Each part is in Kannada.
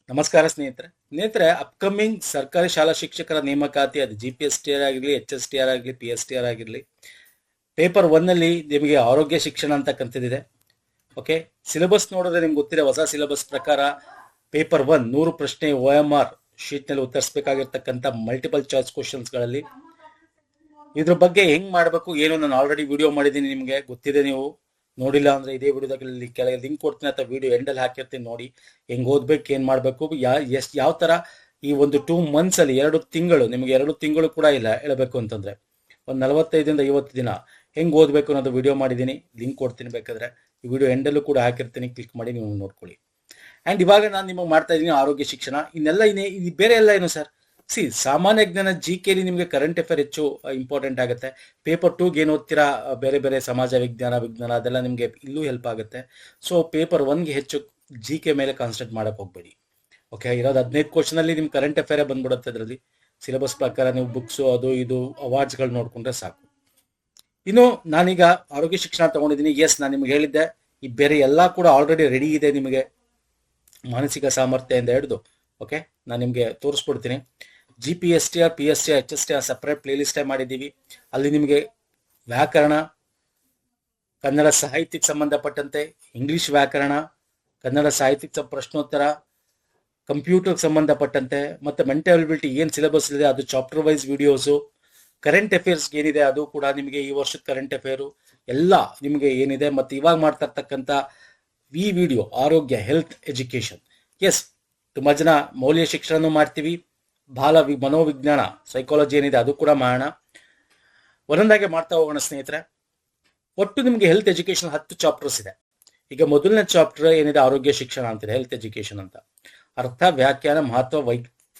ನಮಸ್ಕಾರ ಸ್ನೇಹಿತರೆ ಅಪ್ಕಮಿಂಗ್ ಸರ್ಕಾರಿ ಶಾಲಾ ಶಿಕ್ಷಕರ ನೇಮಕಾತಿ ಅದು GPSTR ಆಗಿರಲಿ, HSTR ಆಗಲಿ, PSTR ಆಗಿರಲಿ, ಪೇಪರ್ 1 ನಲ್ಲಿ ನಿಮಗೆ ಆರೋಗ್ಯ ಶಿಕ್ಷಣ ಅಂತಕ್ಕಂಥದ್ದಿದೆ. ಓಕೆ, ಸಿಲೆಬಸ್ ನೋಡಿದ್ರೆ ನಿಮ್ಗೆ ಗೊತ್ತಿದೆ. ಹೊಸ ಸಿಲೆಬಸ್ ಪ್ರಕಾರ ಪೇಪರ್ 1 100 ಪ್ರಶ್ನೆ OMR ಶೀಟ್ ನಲ್ಲಿ ಉತ್ತರಿಸಬೇಕಾಗಿರ್ತಕ್ಕಂಥ ಮಲ್ಟಿಪಲ್ ಚಾಯ್ಸ್ ಕ್ವಶನ್ಸ್ಗಳಲ್ಲಿ ಇದ್ರ ಬಗ್ಗೆ ಹೆಂಗ್ ಮಾಡಬೇಕು ಏನು ನಾನು ಆಲ್ರೆಡಿ ವಿಡಿಯೋ ಮಾಡಿದ್ದೀನಿ, ನಿಮಗೆ ಗೊತ್ತಿದೆ. ನೀವು ನೋಡಿಲ್ಲ ಅಂದ್ರೆ ಇದೇ ವಿಡಿಯೋದಲ್ಲಿ ಕೆಳಗೆ ಲಿಂಕ್ ಕೊಡ್ತೀನಿ ಅಥವಾ ವಿಡಿಯೋ ಎಂಡಲ್ಲಿ ಹಾಕಿರ್ತೀನಿ, ನೋಡಿ ಹೆಂಗ್ ಓದ್ಬೇಕು, ಏನ್ ಮಾಡ್ಬೇಕು, ಯಾವ ತರ ಈ ಒಂದು 2 months ಅಲ್ಲಿ 2 ತಿಂಗಳು, ನಿಮಗೆ 2 ತಿಂಗಳು ಕೂಡ ಇಲ್ಲ ಹೇಳಬೇಕು ಅಂತಂದ್ರೆ ಒಂದು 45ರಿಂದ 50 ದಿನ ಹೆಂಗ್ ಓದ್ಬೇಕು ಅನ್ನೋದು ವಿಡಿಯೋ ಮಾಡಿದ್ದೀನಿ, ಲಿಂಕ್ ಕೊಡ್ತೀನಿ. ಬೇಕಾದ್ರೆ ಈ ವಿಡಿಯೋ ಎಂಡಲ್ಲೂ ಕೂಡ ಹಾಕಿರ್ತೀನಿ, ಕ್ಲಿಕ್ ಮಾಡಿ ನೀವು ನೋಡ್ಕೊಳ್ಳಿ. ಅಂಡ್ ಇವಾಗ ನಾನು ನಿಮಗೆ ಮಾಡ್ತಾ ಇದ್ದೀನಿ ಆರೋಗ್ಯ ಶಿಕ್ಷಣ. ಇನ್ನೆಲ್ಲ ಇದು ಬೇರೆ ಎಲ್ಲ ಏನು ಸರ್, ಸಾಮಾನ್ಯ ಜ್ಞಾನ GK ನಿಮಗೆ ಕರೆಂಟ್ ಅಫೇರ್ ಹೆಚ್ಚು ಇಂಪಾರ್ಟೆಂಟ್ ಆಗುತ್ತೆ. ಪೇಪರ್ 2ಗೆ ಏನು ಓದ್ತೀರಾ, ಬೇರೆ ಬೇರೆ ಸಮಾಜ ವಿಜ್ಞಾನ ಅದೆಲ್ಲ ನಿಮಗೆ ಇಲ್ಲೂ ಹೆಲ್ಪ್ ಆಗುತ್ತೆ. ಸೊ ಪೇಪರ್ 1ಗೆ ಹೆಚ್ಚು GK ಮೇಲೆ ಕಾನ್ಸಂಟ್ರೇಟ್ ಮಾಡಕ್ ಹೋಗ್ಬೇಡಿ. ಓಕೆ, ಇರೋದು 15 ಕ್ವಶನ್ ಅಲ್ಲಿ ನಿಮ್ ಕರೆಂಟ್ ಅಫೇರ್ ಬಂದ್ಬಿಡುತ್ತೆ. ಅದರಲ್ಲಿ ಸಿಲೆಬಸ್ ಪ್ರಕಾರ ನೀವು ಬುಕ್ಸ್ ಅದು ಇದು ಅವಾರ್ಡ್ಸ್ಗಳು ನೋಡ್ಕೊಂಡ್ರೆ ಸಾಕು. ಇನ್ನು ನಾನೀಗ ಆರೋಗ್ಯ ಶಿಕ್ಷಣ ತಗೊಂಡಿದ್ದೀನಿ. ಎಸ್, ನಾನು ನಿಮ್ಗೆ ಹೇಳಿದ್ದೆ, ಈ ಬೇರೆ ಎಲ್ಲ ಕೂಡ ಆಲ್ರೆಡಿ ರೆಡಿ ಇದೆ ನಿಮಗೆ, ಮಾನಸಿಕ ಸಾಮರ್ಥ್ಯದಿಂದ ಹಿಡಿದು. ಓಕೆ, ನಾನು ನಿಮ್ಗೆ ತೋರಿಸ್ಕೊಡ್ತೀನಿ. GPSTR, PSTR, HSTR separate play ಲಿಸ್ಟೇ ಮಾಡಿದ್ದೀವಿ. ಅಲ್ಲಿ ನಿಮಗೆ ವ್ಯಾಕರಣ, ಕನ್ನಡ ಸಾಹಿತ್ಯಕ್ಕೆ ಸಂಬಂಧಪಟ್ಟಂತೆ ಇಂಗ್ಲಿಷ್ ವ್ಯಾಕರಣ, ಕನ್ನಡ ಸಾಹಿತ್ಯಕ್ಕೆ ಪ್ರಶ್ನೋತ್ತರ, ಕಂಪ್ಯೂಟರ್ಗೆ ಸಂಬಂಧಪಟ್ಟಂತೆ, ಮತ್ತೆ ಮೆಂಟಲ್ ಅಬಿಲಿಟಿ ಏನು ಸಿಲೆಬಸ್ ಇದೆ ಅದು chapter wise videos, current affairs ಏನಿದೆ ಅದು ಕೂಡ ನಿಮಗೆ ಈ ವರ್ಷದ ಕರೆಂಟ್ ಅಫೇರು ಎಲ್ಲ ನಿಮಗೆ ಏನಿದೆ, ಮತ್ತೆ ಇವಾಗ ಮಾಡ್ತಾ ಇರ್ತಕ್ಕಂಥ ಈ ವಿಡಿಯೋ ಆರೋಗ್ಯ, ಹೆಲ್ತ್, ಎಜುಕೇಶನ್. ಎಸ್, ತುಂಬಾ ಜನ ಮೌಲ್ಯ ಶಿಕ್ಷಣ ಮಾಡ್ತೀವಿ, ಮನೋವಿಜ್ಞಾನ, ಸೈಕಾಲಜಿ ಏನಿದೆ ಅದು ಕೂಡ ಮಾಡೋಣ. ಒಂದೊಂದಾಗೆ ಮಾಡ್ತಾ ಹೋಗೋಣ ಸ್ನೇಹಿತರೆ. ಒಟ್ಟು ನಿಮಗೆ ಹೆಲ್ತ್ ಎಜುಕೇಶನ್ 10 ಚಾಪ್ಟರ್ಸ್ ಇದೆ. ಈಗ ಮೊದಲನೇ ಚಾಪ್ಟರ್ ಏನಿದೆ ಆರೋಗ್ಯ ಶಿಕ್ಷಣ ಅಂತಿದೆ, ಹೆಲ್ತ್ ಎಜುಕೇಶನ್ ಅಂತ. ಅರ್ಥ, ವ್ಯಾಖ್ಯಾನ, ಮಹತ್ವ,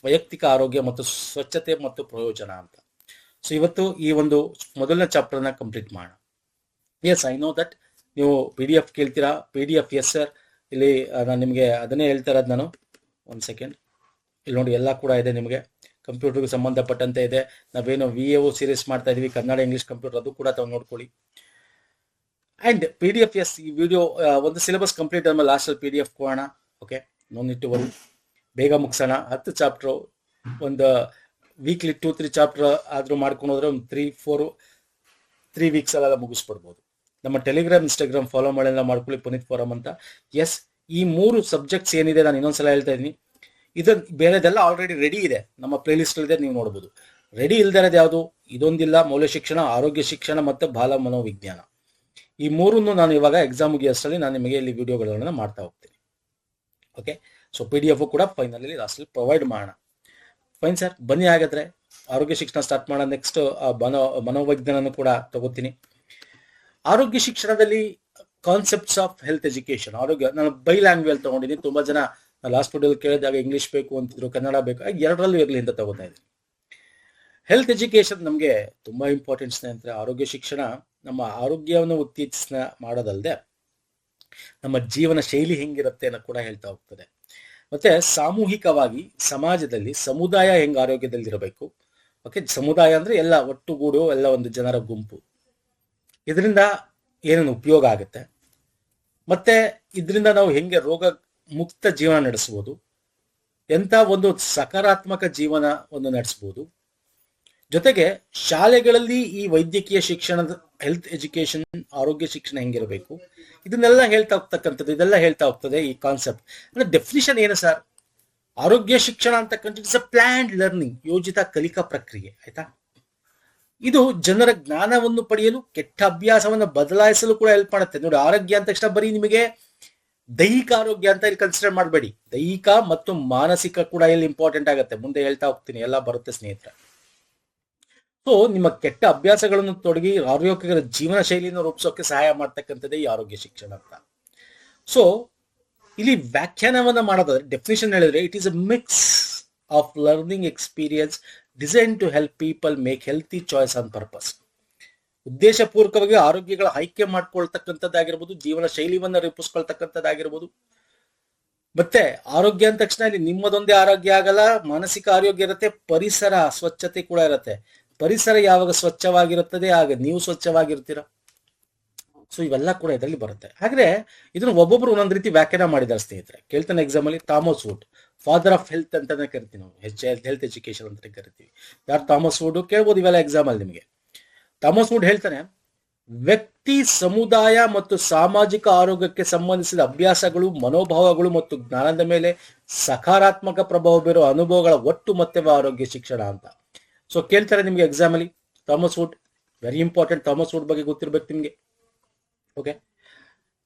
ವೈಯಕ್ತಿಕ ಆರೋಗ್ಯ ಮತ್ತು ಸ್ವಚ್ಛತೆ ಮತ್ತು ಪ್ರಯೋಜನ ಅಂತ. ಸೊ ಇವತ್ತು ಈ ಒಂದು ಮೊದಲನೇ ಚಾಪ್ಟರ್ನ ಕಂಪ್ಲೀಟ್ ಮಾಡೋಣ. ಎಸ್, ಐ ನೋ ದಟ್ ನೀವು PDF ಕೇಳ್ತೀರಾ. PDF, ಎಸ್ ಸರ್, ಇಲ್ಲಿ ನಾನು ನಿಮಗೆ ಅದನ್ನೇ ಹೇಳ್ತಾ ಇರೋದು. ನಾನು ಒಂದು ಸೆಕೆಂಡ್, ಇಲ್ಲಿ ನೋಡಿ ಎಲ್ಲ ಕೂಡ ಇದೆ ನಿಮಗೆ. ಕಂಪ್ಯೂಟರ್ಗೆ ಸಂಬಂಧಪಟ್ಟಂತೆ ಇದೆ. ನಾವೇನು VAO ಸೀರೀಸ್ ಮಾಡ್ತಾ ಇದೀವಿ, ಕನ್ನಡ ಇಂಗ್ಲಿಷ್ ಕಂಪ್ಯೂಟರ್, ಅದು ಕೂಡ ತಾವು ನೋಡ್ಕೊಳ್ಳಿ. ಅಂಡ್ PDF, ಎಸ್, ಈ ವಿಡಿಯೋ ಒಂದು ಸಿಲೆಬಸ್ ಕಂಪ್ಲೀಟ್ ಆದ್ಮೇಲೆ ಲಾಸ್ಟಲ್ಲಿ PDF ಕೊಡೋಣ. Okay, no need to worry, ಬೇಗ ಮುಗಿಸೋಣ. 10 ಚಾಪ್ಟರ್ ಒಂದು ವೀಕ್ಲಿ 2-3 ಚಾಪ್ಟರ್ ಆದ್ರೂ ಮಾಡ್ಕೊಂಡು ಹೋದ್ರೆ ಒಂದು 3 ವೀಕ್ಸ್ ಅಲ್ಲೆಲ್ಲ ಮುಗಿಸ್ಬಿಡ್ಬೋದು. ನಮ್ಮ ಟೆಲಿಗ್ರಾಮ್, ಇನ್ಸ್ಟಾಗ್ರಾಮ್ ಫಾಲೋ ಮಾಡಿಲ್ಲ ಮಾಡ್ಕೊಳ್ಳಿ, ಪುನೀತ್ ಫೋರಮ್ ಅಂತ. ಎಸ್, ಈ 3 ಸಬ್ಜೆಕ್ಟ್ಸ್ ಏನಿದೆ ನಾನು ಇನ್ನೊಂದ್ಸಲ ಹೇಳ್ತಾ ಇದ್ದೀನಿ. ಇದನ್ನ ಬೇರೆದೆಲ್ಲ ಆಲ್ರೆಡಿ ರೆಡಿ ಇದೆ, ನಮ್ಮ ಪ್ಲೇ ಲಿಸ್ಟ್ ಇದೆ, ನೀವು ನೋಡ್ಬೋದು. ರೆಡಿ ಇಲ್ದೇ ಇರೋದು ಯಾವುದು, ಇದೊಂದಿಲ್ಲ, ಮೌಲ್ಯ ಶಿಕ್ಷಣ, ಆರೋಗ್ಯ ಶಿಕ್ಷಣ ಮತ್ತೆ ಬಾಲ ಮನೋವಿಜ್ಞಾನ. ಈ 3 ನಾನು ಇವಾಗ ಎಕ್ಸಾಮ್ ಮುಗಿಯೋಷ್ಟರಲ್ಲಿ ನಾನು ನಿಮಗೆ ಇಲ್ಲಿ ವಿಡಿಯೋಗಳನ್ನ ಮಾಡ್ತಾ ಹೋಗ್ತೀನಿ. ಓಕೆ, ಸೊ PDF ಕೂಡ ಫೈನಲಿ ಲಾಸ್ಟಲ್ಲಿ ಪ್ರೊವೈಡ್ ಮಾಡೋಣ. ಫೈನ್ ಸರ್, ಬನ್ನಿ ಹಾಗಾದ್ರೆ ಆರೋಗ್ಯ ಶಿಕ್ಷಣ ಸ್ಟಾರ್ಟ್ ಮಾಡೋಣ. ನೆಕ್ಸ್ಟ್ ಮನೋವಿಜ್ಞಾನ ಕೂಡ ತಗೋತೀನಿ. ಆರೋಗ್ಯ ಶಿಕ್ಷಣದಲ್ಲಿ ಕಾನ್ಸೆಪ್ಟ್ಸ್ ಆಫ್ ಹೆಲ್ತ್ ಎಜುಕೇಶನ್, ಆರೋಗ್ಯ, ನಾನು ಬೈ ಲ್ಯಾಂಗ್ವೇಜ್ ತಗೊಂಡಿದ್ದೀನಿ. ತುಂಬಾ ಜನ ಲಾಸ್ಟ್ ವಿಡಿಯೋದಲ್ಲಿ ಕೇಳಿದಾಗ ಇಂಗ್ಲಿಷ್ ಬೇಕು ಅಂತಿದ್ರು, ಕನ್ನಡ ಬೇಕು, ಎರಡರಲ್ಲೂ ಇರಲಿ ಅಂತ ತಗೋತಾ ಇದ್ದೀನಿ. ಹೆಲ್ತ್ ಎಜುಕೇಶನ್ ನಮಗೆ ತುಂಬಾ ಇಂಪಾರ್ಟೆಂಟ್ ಸ್ನೇಹಿತರೆ. ಆರೋಗ್ಯ ಶಿಕ್ಷಣ ನಮ್ಮ ಆರೋಗ್ಯವನ್ನು ಉತ್ತೇಜಿಸ ಮಾಡೋದಲ್ಲದೆ ನಮ್ಮ ಜೀವನ ಶೈಲಿ ಹೆಂಗಿರುತ್ತೆ ಅನ್ನೋ ಕೂಡ ಹೇಳ್ತಾ ಹೋಗ್ತದೆ. ಮತ್ತೆ ಸಾಮೂಹಿಕವಾಗಿ ಸಮಾಜದಲ್ಲಿ ಸಮುದಾಯ ಹೆಂಗ್ ಆರೋಗ್ಯದಲ್ಲಿ ಇರಬೇಕು. ಓಕೆ, ಸಮುದಾಯ ಅಂದ್ರೆ ಎಲ್ಲ ಒಟ್ಟುಗೂಡು, ಎಲ್ಲ ಒಂದು ಜನರ ಗುಂಪು. ಇದರಿಂದ ಏನೇನು ಉಪಯೋಗ ಆಗುತ್ತೆ, ಮತ್ತೆ ಇದರಿಂದ ನಾವು ಹೆಂಗೆ ರೋಗ ಮುಕ್ತ ಜೀವನ ನಡೆಸಬಹುದು, ಎಂತ ಒಂದು ಸಕಾರಾತ್ಮಕ ಜೀವನ ಒಂದು ನಡೆಸಬಹುದು. ಜೊತೆಗೆ ಶಾಲೆಗಳಲ್ಲಿ ಈ ವೈದ್ಯಕೀಯ ಶಿಕ್ಷಣದ ಹೆಲ್ತ್ ಎಜುಕೇಶನ್, ಆರೋಗ್ಯ ಶಿಕ್ಷಣ ಹೆಂಗಿರಬೇಕು, ಇದನ್ನೆಲ್ಲ ಹೇಳ್ತಾ ಹೋಗ್ತಕ್ಕಂಥದ್ದು, ಇದೆಲ್ಲ ಹೇಳ್ತಾ ಹೋಗ್ತದೆ ಈ ಕಾನ್ಸೆಪ್ಟ್. ಅಂದ್ರೆ ಡೆಫಿನಿಷನ್ ಏನು ಸರ್, ಆರೋಗ್ಯ ಶಿಕ್ಷಣ ಅಂತಕ್ಕಂಥದ್ದು ಇಟ್ಸ್ ಅ ಪ್ಲಾನ್ಡ್ ಲರ್ನಿಂಗ್, ಯೋಜಿತ ಕಲಿಕಾ ಪ್ರಕ್ರಿಯೆ. ಆಯ್ತಾ, ಇದು ಜನರ ಜ್ಞಾನವನ್ನು ಪಡೆಯಲು, ಕೆಟ್ಟ ಅಭ್ಯಾಸವನ್ನು ಬದಲಾಯಿಸಲು ಕೂಡ ಹೆಲ್ಪ್ ಮಾಡುತ್ತೆ. ನೋಡಿ, ಆರೋಗ್ಯ ಅಂತ ತಕ್ಷಣ ಬರೀ ನಿಮಗೆ ದೈಹಿಕ ಆರೋಗ್ಯ ಅಂತ ಇಲ್ಲಿ ಕನ್ಸಿಡರ್ ಮಾಡಬೇಡಿ, ದೈಹಿಕ ಮತ್ತು ಮಾನಸಿಕ ಕೂಡ ಇಲ್ಲಿ ಇಂಪಾರ್ಟೆಂಟ್ ಆಗುತ್ತೆ. ಮುಂದೆ ಹೇಳ್ತಾ ಹೋಗ್ತೀನಿ, ಎಲ್ಲ ಬರುತ್ತೆ ಸ್ನೇಹಿತರೆ. ಸೊ ನಿಮ್ಮ ಕೆಟ್ಟ ಅಭ್ಯಾಸಗಳನ್ನು ತೊಡಗಿ ಆರೋಗ್ಯಕರ ಜೀವನ ಶೈಲಿಯನ್ನು ರೂಪಿಸೋಕೆ ಸಹಾಯ ಮಾಡ್ತಕ್ಕಂಥದ್ದೇ ಈ ಆರೋಗ್ಯ ಶಿಕ್ಷಣ ಅಂತ. ಸೊ ಇಲ್ಲಿ ವ್ಯಾಖ್ಯಾನವನ್ನ ಮಾಡೋದಾದ್ರೆ, ಡೆಫಿನಿಷನ್ ಹೇಳಿದ್ರೆ, it is a mix of learning experience design to help people make healthy choice on purpose. ಉದ್ದೇಶಪೂರ್ವಕವಾಗಿ ಆರೋಗ್ಯಗಳ ಆಯ್ಕೆ ಮಾಡ್ಕೊಳ್ತಕ್ಕಂಥದ್ದಾಗಿರ್ಬೋದು, ಜೀವನ ಶೈಲಿಯನ್ನ ರೂಪಿಸ್ಕೊಳ್ತಕ್ಕಂಥದ್ದಾಗಿರ್ಬೋದು. ಮತ್ತೆ ಆರೋಗ್ಯ ಅಂದ ತಕ್ಷಣ ಇಲ್ಲಿ ನಿಮ್ಮದೊಂದೇ ಆರೋಗ್ಯ ಆಗಲ್ಲ, ಮಾನಸಿಕ ಆರೋಗ್ಯ ಇರುತ್ತೆ, ಪರಿಸರ ಸ್ವಚ್ಛತೆ ಕೂಡ ಇರುತ್ತೆ. ಪರಿಸರ ಯಾವಾಗ ಸ್ವಚ್ಛವಾಗಿರುತ್ತದೆ ಆಗ ನೀವು ಸ್ವಚ್ಛವಾಗಿರ್ತೀರ. ಸೊ ಇವೆಲ್ಲ ಕೂಡ ಇದರಲ್ಲಿ ಬರುತ್ತೆ. ಹಾಗೆ ಇದನ್ನು ಒಬ್ಬೊಬ್ರು ಒಂದೊಂದು ರೀತಿ ವ್ಯಾಖ್ಯಾನ ಮಾಡಿದ್ದಾರೆ ಸ್ನೇಹಿತರೆ. ಕೇಳ್ತಾನೆ ಎಕ್ಸಾಮ್ ಅಲ್ಲಿ, Thomas Wood father of health ಅಂತಾನೆ ಕರಿತೀವಿ ನಾವು, ಹೆಲ್ತ್ ಎಜುಕೇಶನ್ ಅಂತ ಕರಿತೀವಿ. ಯಾರು? Thomas Wood. ಕೇಳ್ಬೋದು ಇವೆಲ್ಲ ಎಕ್ಸಾಮ್ ಅಲ್ಲಿ ನಿಮಗೆ. ಥಾಮಸ್ ವುಡ್ ಹೇಳ್ತಾನೆ, ವ್ಯಕ್ತಿ, ಸಮುದಾಯ ಮತ್ತು ಸಾಮಾಜಿಕ ಆರೋಗ್ಯಕ್ಕೆ ಸಂಬಂಧಿಸಿದ ಅಭ್ಯಾಸಗಳು, ಮನೋಭಾವಗಳು ಮತ್ತು ಜ್ಞಾನದ ಮೇಲೆ ಸಕಾರಾತ್ಮಕ ಪ್ರಭಾವ ಬೀರುವ ಅನುಭವಗಳ ಒಟ್ಟು ಮೊತ್ತವೇ ಆರೋಗ್ಯ ಶಿಕ್ಷಣ ಅಂತ. ಸೊ ಕೇಳ್ತಾರೆ ನಿಮ್ಗೆ ಎಕ್ಸಾಮ್ ಅಲ್ಲಿ Thomas Wood. Very important. Thomas Wood ಬಗ್ಗೆ ಗೊತ್ತಿರ್ಬೇಕು ನಿಮ್ಗೆ. ಓಕೆ,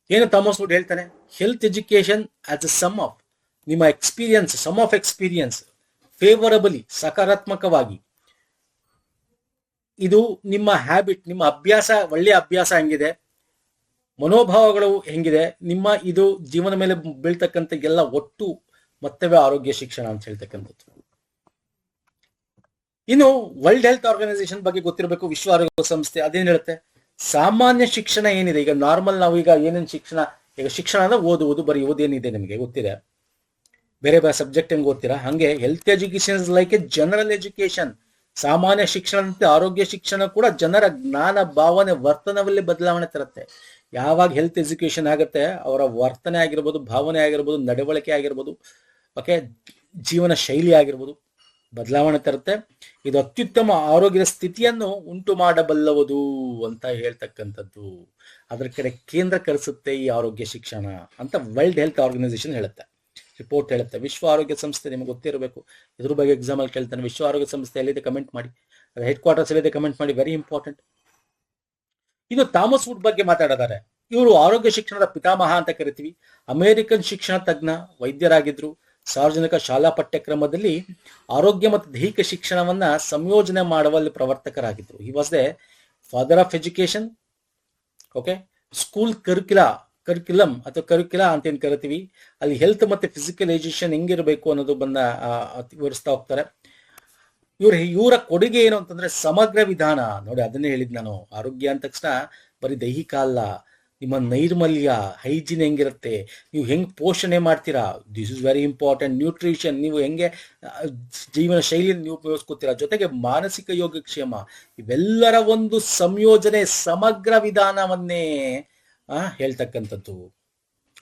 ಏನು ಥಾಮಸ್ ವುಡ್ ಹೇಳ್ತಾನೆ? Health education as a sum of ನಿಮ್ಮ experiences, sum of experiences, favourably, ಸಕಾರಾತ್ಮಕವಾಗಿ. ಇದು ನಿಮ್ಮ ಹ್ಯಾಬಿಟ್, ನಿಮ್ಮ ಅಭ್ಯಾಸ, ಒಳ್ಳೆಯ ಅಭ್ಯಾಸ ಹೆಂಗಿದೆ, ಮನೋಭಾವಗಳು ಹೆಂಗಿದೆ, ನಿಮ್ಮ ಇದು ಜೀವನ ಮೇಲೆ ಬೀಳ್ತಕ್ಕಂಥ ಎಲ್ಲ ಒಟ್ಟು ಮೊತ್ತವೇ ಆರೋಗ್ಯ ಶಿಕ್ಷಣ ಅಂತ ಹೇಳ್ತಕ್ಕಂಥದ್ದು. ಇನ್ನು ವರ್ಲ್ಡ್ ಹೆಲ್ತ್ ಆರ್ಗನೈಸೇಷನ್ ಬಗ್ಗೆ ಗೊತ್ತಿರಬೇಕು. ವಿಶ್ವ ಆರೋಗ್ಯ ಸಂಸ್ಥೆ ಅದೇನ್ ಹೇಳುತ್ತೆ? ಸಾಮಾನ್ಯ ಶಿಕ್ಷಣ ಏನಿದೆ, ಈಗ ನಾರ್ಮಲ್ ನಾವು ಈಗ ಏನೇನು ಶಿಕ್ಷಣ, ಈಗ ಶಿಕ್ಷಣ ಅಂದ್ರೆ ಓದುವುದು, ಬರೀ ಓದೇನಿದೆ ನಿಮಗೆ ಗೊತ್ತಿದೆ, ಬೇರೆ ಬೇರೆ ಸಬ್ಜೆಕ್ಟ್ ಹೆಂಗ್ ಓದ್ತೀರಾ ಹಂಗೆ health education is like A general education. ಸಾಮಾನ್ಯ ಶಿಕ್ಷಣದಂತೆ ಆರೋಗ್ಯ ಶಿಕ್ಷಣ ಕೂಡ ಜನರ ಜ್ಞಾನ, ಭಾವನೆ, ವರ್ತನದಲ್ಲಿ ಬದಲಾವಣೆ ತರುತ್ತೆ. ಯಾವಾಗ ಹೆಲ್ತ್ ಎಜುಕೇಶನ್ ಆಗುತ್ತೆ, ಅವರ ವರ್ತನೆ ಆಗಿರ್ಬೋದು, ಭಾವನೆ ಆಗಿರ್ಬೋದು, ನಡವಳಿಕೆ ಆಗಿರ್ಬೋದು, ಓಕೆ, ಜೀವನ ಶೈಲಿ ಆಗಿರ್ಬೋದು ಬದಲಾವಣೆ ತರುತ್ತೆ. ಇದು ಅತ್ಯುತ್ತಮ ಆರೋಗ್ಯದ ಸ್ಥಿತಿಯನ್ನು ಉಂಟು ಮಾಡಬಲ್ಲವುದು ಅಂತ ಹೇಳ್ತಕ್ಕಂಥದ್ದು. ಅದರ ಕಡೆ ಕೇಂದ್ರೀಕರಿಸುತ್ತೆ ಈ ಆರೋಗ್ಯ ಶಿಕ್ಷಣ ಅಂತ ವರ್ಲ್ಡ್ ಹೆಲ್ತ್ ಆರ್ಗನೈಸೇಷನ್ ಹೇಳುತ್ತೆ, ರಿಪೋರ್ಟ್ ಹೇಳುತ್ತೆ. ವಿಶ್ವ ಆರೋಗ್ಯ ಸಂಸ್ಥೆ ನಿಮಗೆ ಗೊತ್ತಿರಬೇಕು, ಇದ್ರ ಬಗ್ಗೆ ಎಕ್ಸಾಮ್ ಅಲ್ಲಿ ಕೇಳ್ತಾನೆ. ವಿಶ್ವ ಆರೋಗ್ಯ ಸಂಸ್ಥೆ ಎಲ್ಲಿದೆ ಕಮೆಂಟ್ ಮಾಡಿ, ಹೆಡ್ ಕ್ವಾರ್ಟರ್ಸ್ ಎಲ್ಲಿದೆ ಕಮೆಂಟ್ ಮಾಡಿ, ವೆರಿ ಇಂಪಾರ್ಟೆಂಟ್. ಇದು ಥಾಮಸ್ ವುಡ್ ಬಗ್ಗೆ ಮಾತಾಡಿದ್ದಾರೆ. ಇವರು ಆರೋಗ್ಯ ಶಿಕ್ಷಣದ ಪಿತಾಮಹ ಅಂತ ಕರಿತೀವಿ. ಅಮೆರಿಕನ್ ಶಿಕ್ಷಣ ತಜ್ಞ, ವೈದ್ಯರಾಗಿದ್ರು. ಸಾರ್ವಜನಿಕ ಶಾಲಾ ಪಠ್ಯಕ್ರಮದಲ್ಲಿ ಆರೋಗ್ಯ ಮತ್ತು ದೈಹಿಕ ಶಿಕ್ಷಣವನ್ನ ಸಂಯೋಜನೆ ಮಾಡುವಲ್ಲಿ ಪ್ರವರ್ತಕರಾಗಿದ್ರು. He was the father of education. Okay, school curriculum ಅಥವಾ ಕರಿಕ್ಯುಲಾ ಅಂತ ಏನ್ ಕರಿತೀವಿ, ಅಲ್ಲಿ ಹೆಲ್ತ್ ಮತ್ತೆ ಫಿಸಿಕಲ್ ಎಜುಕೇಶನ್ ಹೆಂಗಿರಬೇಕು ಅನ್ನೋದು ವಿವರಿಸ್ತಾ ಹೋಗ್ತಾರೆ. ಇವರ ಕೊಡುಗೆ ಏನು ಅಂತಂದ್ರೆ ಸಮಗ್ರ ವಿಧಾನ. ನೋಡಿ, ಅದನ್ನೇ ಹೇಳಿದ್ ನಾನು, ಆರೋಗ್ಯ ಅಂದ ತಕ್ಷಣ ಬರೀ ದೈಹಿಕ ಅಲ್ಲ, ನಿಮ್ಮ ನೈರ್ಮಲ್ಯ, ಹೈಜೀನ್ ಹೆಂಗಿರುತ್ತೆ, ನೀವು ಹೆಂಗ್ ಪೋಷಣೆ ಮಾಡ್ತೀರಾ, this is very important. Nutrition, ನೀವು ಹೆಂಗೆ ಜೀವನ ಶೈಲಿಯನ್ನು ನೀವು ಉಪಯೋಗಿಸ್ಕೊತೀರಾ, ಜೊತೆಗೆ ಮಾನಸಿಕ ಯೋಗಕ್ಷೇಮ, ಇವೆಲ್ಲರ ಒಂದು ಸಂಯೋಜನೆ, ಸಮಗ್ರ ವಿಧಾನವನ್ನೇ ಹೇಳ್ತಕ್ಕಂಥದ್ದು.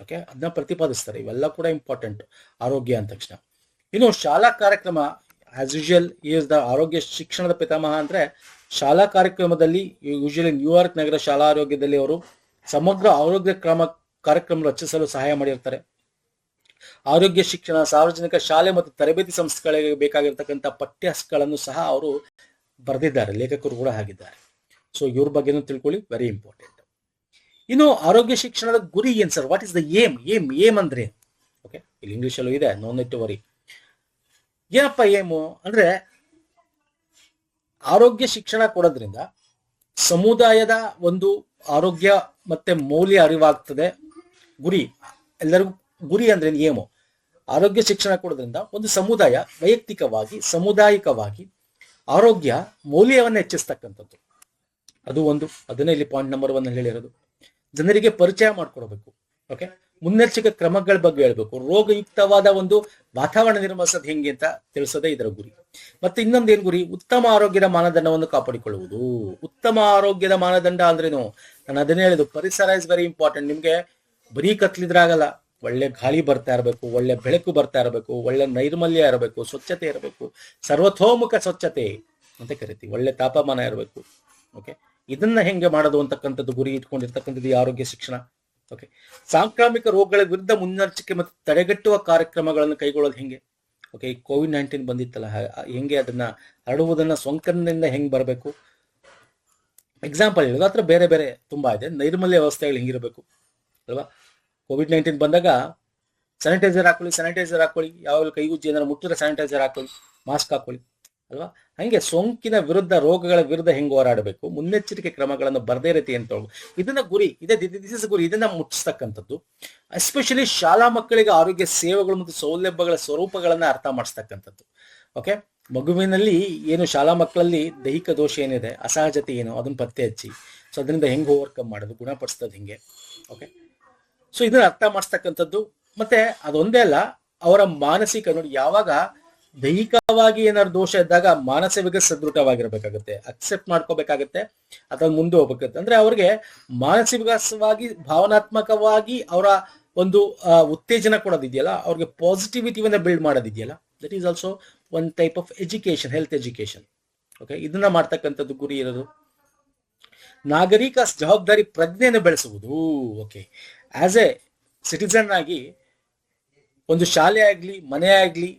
ಓಕೆ, ಅದನ್ನ ಪ್ರತಿಪಾದಿಸ್ತಾರೆ. ಇವೆಲ್ಲ ಕೂಡ ಇಂಪಾರ್ಟೆಂಟ್ ಆರೋಗ್ಯ ಅಂದ ತಕ್ಷಣ. ಇನ್ನು ಶಾಲಾ ಕಾರ್ಯಕ್ರಮ, ಆಸ್ ಯೂಶುವಲ್ ಈಸ್ ದ ಆರೋಗ್ಯ ಶಿಕ್ಷಣದ ಪಿತಾಮಹ. ಅಂದ್ರೆ ಶಾಲಾ ಕಾರ್ಯಕ್ರಮದಲ್ಲಿ ಯೂಶುವಲಿ ನ್ಯೂಯಾರ್ಕ್ ನಗರ ಶಾಲಾ ಆರೋಗ್ಯದಲ್ಲಿ ಅವರು ಸಮಗ್ರ ಆರೋಗ್ಯ ಕಾರ್ಯಕ್ರಮ ರಚಿಸಲು ಸಹಾಯ ಮಾಡಿರ್ತಾರೆ. ಆರೋಗ್ಯ ಶಿಕ್ಷಣ, ಸಾರ್ವಜನಿಕ ಶಾಲೆ ಮತ್ತು ತರಬೇತಿ ಸಂಸ್ಥೆಗಳಿಗೆ ಬೇಕಾಗಿರ್ತಕ್ಕಂಥ ಪಠ್ಯಗಳನ್ನು ಸಹ ಅವರು ಬರೆದಿದ್ದಾರೆ, ಲೇಖಕರು ಕೂಡ ಆಗಿದ್ದಾರೆ. ಸೊ ಇವ್ರ ಬಗ್ಗೆನೂ ತಿಳ್ಕೊಳ್ಳಿ, ವೆರಿ ಇಂಪಾರ್ಟೆಂಟ್. ಇನ್ನು ಆರೋಗ್ಯ ಶಿಕ್ಷಣದ ಗುರಿ ಏನ್ sir? What is the aim ಅಂದ್ರೆ? ಓಕೆ, ಇಲ್ಲಿ ಇಂಗ್ಲಿಷ್ ಅಲ್ಲೂ ಇದೆ, ನೋ ನೆಟ್ ಟು ವರಿ. ಏನಪ್ಪ ಏಮು ಅಂದ್ರೆ, ಆರೋಗ್ಯ ಶಿಕ್ಷಣ ಕೊಡೋದ್ರಿಂದ ಸಮುದಾಯದ ಒಂದು ಆರೋಗ್ಯ ಮತ್ತೆ ಮೌಲ್ಯ ಅರಿವಾಗ್ತದೆ. ಗುರಿ ಎಲ್ಲರಿಗೂ ಗುರಿ ಅಂದ್ರೆ ಏಮು, ಆರೋಗ್ಯ ಶಿಕ್ಷಣ ಕೊಡೋದ್ರಿಂದ ಒಂದು ಸಮುದಾಯ ವೈಯಕ್ತಿಕವಾಗಿ, ಸಾಮುದಾಯಿಕವಾಗಿ ಆರೋಗ್ಯ ಮೌಲ್ಯವನ್ನು ಹೆಚ್ಚಿಸ್ತಕ್ಕಂಥದ್ದು. ಅದು ಒಂದು, ಅದನ್ನೇ ಇಲ್ಲಿ ಪಾಯಿಂಟ್ ನಂಬರ್ 1 ಅಲ್ಲಿ ಹೇಳಿರೋದು. ಜನರಿಗೆ ಪರಿಚಯ ಮಾಡ್ಕೊಡ್ಬೇಕು. ಓಕೆ, ಮುನ್ನೆಚ್ಚರಿಕೆ ಕ್ರಮಗಳ ಬಗ್ಗೆ ಹೇಳ್ಬೇಕು. ರೋಗಯುಕ್ತವಾದ ಒಂದು ವಾತಾವರಣ ನಿರ್ಮಿಸೋದು ಹೆಂಗೆ ಅಂತ ತಿಳಿಸೋದೇ ಇದರ ಗುರಿ. ಮತ್ತೆ ಇನ್ನೊಂದೇನು ಗುರಿ? ಉತ್ತಮ ಆರೋಗ್ಯದ ಮಾನದಂಡವನ್ನು ಕಾಪಾಡಿಕೊಳ್ಳುವುದು. ಉತ್ತಮ ಆರೋಗ್ಯದ ಮಾನದಂಡ ಅಂದ್ರೇನು? ನಾನು ಅದನ್ನೇ ಹೇಳಿದ್ದು, ಪರಿಸರ ಇಸ್ ವೆರಿ ಇಂಪಾರ್ಟೆಂಟ್. ನಿಮ್ಗೆ ಬರೀ ಕತ್ಲಿದ್ರಾಗಲ್ಲ, ಒಳ್ಳೆ ಗಾಳಿ ಬರ್ತಾ ಇರಬೇಕು, ಒಳ್ಳೆ ಬೆಳಕು ಬರ್ತಾ ಇರಬೇಕು, ಒಳ್ಳೆ ನೈರ್ಮಲ್ಯ ಇರಬೇಕು, ಸ್ವಚ್ಛತೆ ಇರಬೇಕು, ಸರ್ವತೋಮುಖ ಸ್ವಚ್ಛತೆ ಅಂತ ಕರಿತೀವಿ, ಒಳ್ಳೆ ತಾಪಮಾನ ಇರಬೇಕು. ಓಕೆ, ಇದನ್ನ ಹೆಂಗೆ ಮಾಡೋದು ಅಂತಕ್ಕಂಥದ್ದು ಗುರಿ ಇಟ್ಕೊಂಡಿರ್ತಕ್ಕಂಥದ್ದು ಈ ಆರೋಗ್ಯ ಶಿಕ್ಷಣ. ಓಕೆ, ಸಾಂಕ್ರಾಮಿಕ ರೋಗಗಳ ವಿರುದ್ಧ ಮುನ್ನೆಚ್ಚರಿಕೆ ಮತ್ತು ತಡೆಗಟ್ಟುವ ಕಾರ್ಯಕ್ರಮಗಳನ್ನು ಕೈಗೊಳ್ಳೋದು ಹೆಂಗೆ? ಓಕೆ, ಕೋವಿಡ್-19 ಬಂದಿತ್ತಲ್ಲ, ಹೆಂಗೆ ಅದನ್ನ ಹರಡುವುದನ್ನ, ಸೋಂಕಿನಿಂದ ಹೆಂಗ್ ಬರಬೇಕು, ಎಕ್ಸಾಂಪಲ್ ಹೇಳೋದು. ಹತ್ರ ಬೇರೆ ಬೇರೆ ತುಂಬಾ ಇದೆ. ನೈರ್ಮಲ್ಯ ವ್ಯವಸ್ಥೆಗಳು ಹೆಂಗಿರಬೇಕು ಅಲ್ವಾ? ಕೋವಿಡ್-19 ಬಂದಾಗ ಸ್ಯಾನಿಟೈಸರ್ ಹಾಕೊಳ್ಳಿ, ಯಾವಾಗ ಕೈಗುಜ್ಜಿ ಏನಾದ್ರು ಮುಟ್ಟಿದ್ರೆ ಸ್ಯಾನಿಟೈಸರ್ ಹಾಕೊಳ್ಳಿ, ಮಾಸ್ಕ್ ಹಾಕೊಳ್ಳಿ ಅಲ್ವಾ? ಹಂಗೆ ಸೋಂಕಿನ ವಿರುದ್ಧ, ರೋಗಗಳ ವಿರುದ್ಧ ಹೆಂಗ್ ಹೋರಾಡಬೇಕು, ಮುನ್ನೆಚ್ಚರಿಕೆ ಕ್ರಮಗಳನ್ನು ಬರದೇ ರೀತಿ ಅಂತ ಇದನ್ನ ಗುರಿ ಇದೆ. ದಿಸ್ ಇಸ್ ಗುರಿ, ಇದನ್ನ ಮುಟ್ಟಿಸ್ತಕ್ಕಂಥದ್ದು. ಎಸ್ಪೆಷಲಿ ಶಾಲಾ ಮಕ್ಕಳಿಗೆ ಆರೋಗ್ಯ ಸೇವೆಗಳು ಮತ್ತು ಸೌಲಭ್ಯಗಳ ಸ್ವರೂಪಗಳನ್ನ ಅರ್ಥ ಮಾಡಿಸ್ತಕ್ಕಂಥದ್ದು. ಓಕೆ, ಮಗುವಿನಲ್ಲಿ ಏನು ಶಾಲಾ ಮಕ್ಕಳಲ್ಲಿ ದೈಹಿಕ ದೋಷ ಏನಿದೆ, ಅಸಹಜತೆ ಏನು, ಅದನ್ನ ಪತ್ತೆ ಹಚ್ಚಿ, ಸೊ ಅದರಿಂದ ಹೆಂಗ್ ಓವರ್ಕಮ್ ಮಾಡೋದು, ಗುಣಪಡಿಸ್ತದೆ ಹಿಂಗೆ. ಓಕೆ, ಸೊ ಇದನ್ನ ಅರ್ಥ ಮಾಡಿಸ್ತಕ್ಕಂಥದ್ದು. ಮತ್ತೆ ಅದೊಂದೇ ಅಲ್ಲ, ಅವರ ಮಾನಸಿಕ ನೋಡಿ, ಯಾವಾಗ ದೈಹಿಕವಾಗಿ ಏನಾದ್ರು ದೋಷ ಇದ್ದಾಗ ಮಾನಸಿಕ ಸದೃಢವಾಗಿರ್ಬೇಕಾಗುತ್ತೆ, ಅಕ್ಸೆಪ್ಟ್ ಮಾಡ್ಕೋಬೇಕಾಗತ್ತೆ, ಅಥವಾ ಮುಂದೆ ಹೋಗ್ಬೇಕಾಗತ್ತೆ. ಅಂದ್ರೆ ಅವ್ರಿಗೆ ಮಾನಸಿಕವಾಗಿ, ಭಾವನಾತ್ಮಕವಾಗಿ ಅವರ ಒಂದು ಉತ್ತೇಜನ ಕೊಡೋದಿದೆಯಲ್ಲ, ಅವ್ರಿಗೆ ಪಾಸಿಟಿವಿಟಿವನ್ನ ಬಿಲ್ಡ್ ಮಾಡೋದಿದೆಯಲ್ಲ, that is also one type of education, health education. Okay, ಇದನ್ನ ಮಾಡ್ತಕ್ಕಂಥದ್ದು ಗುರಿ ಇರೋದು. ನಾಗರಿಕ ಜವಾಬ್ದಾರಿ ಪ್ರಜ್ಞೆಯನ್ನು ಬೆಳೆಸುವುದು. ಓಕೆ, ಆಸ್ ಎ ಸಿಟಿಸನ್ ಆಗಿ ಒಂದು ಶಾಲೆ ಆಗ್ಲಿ, ಮನೆ ಆಗ್ಲಿ,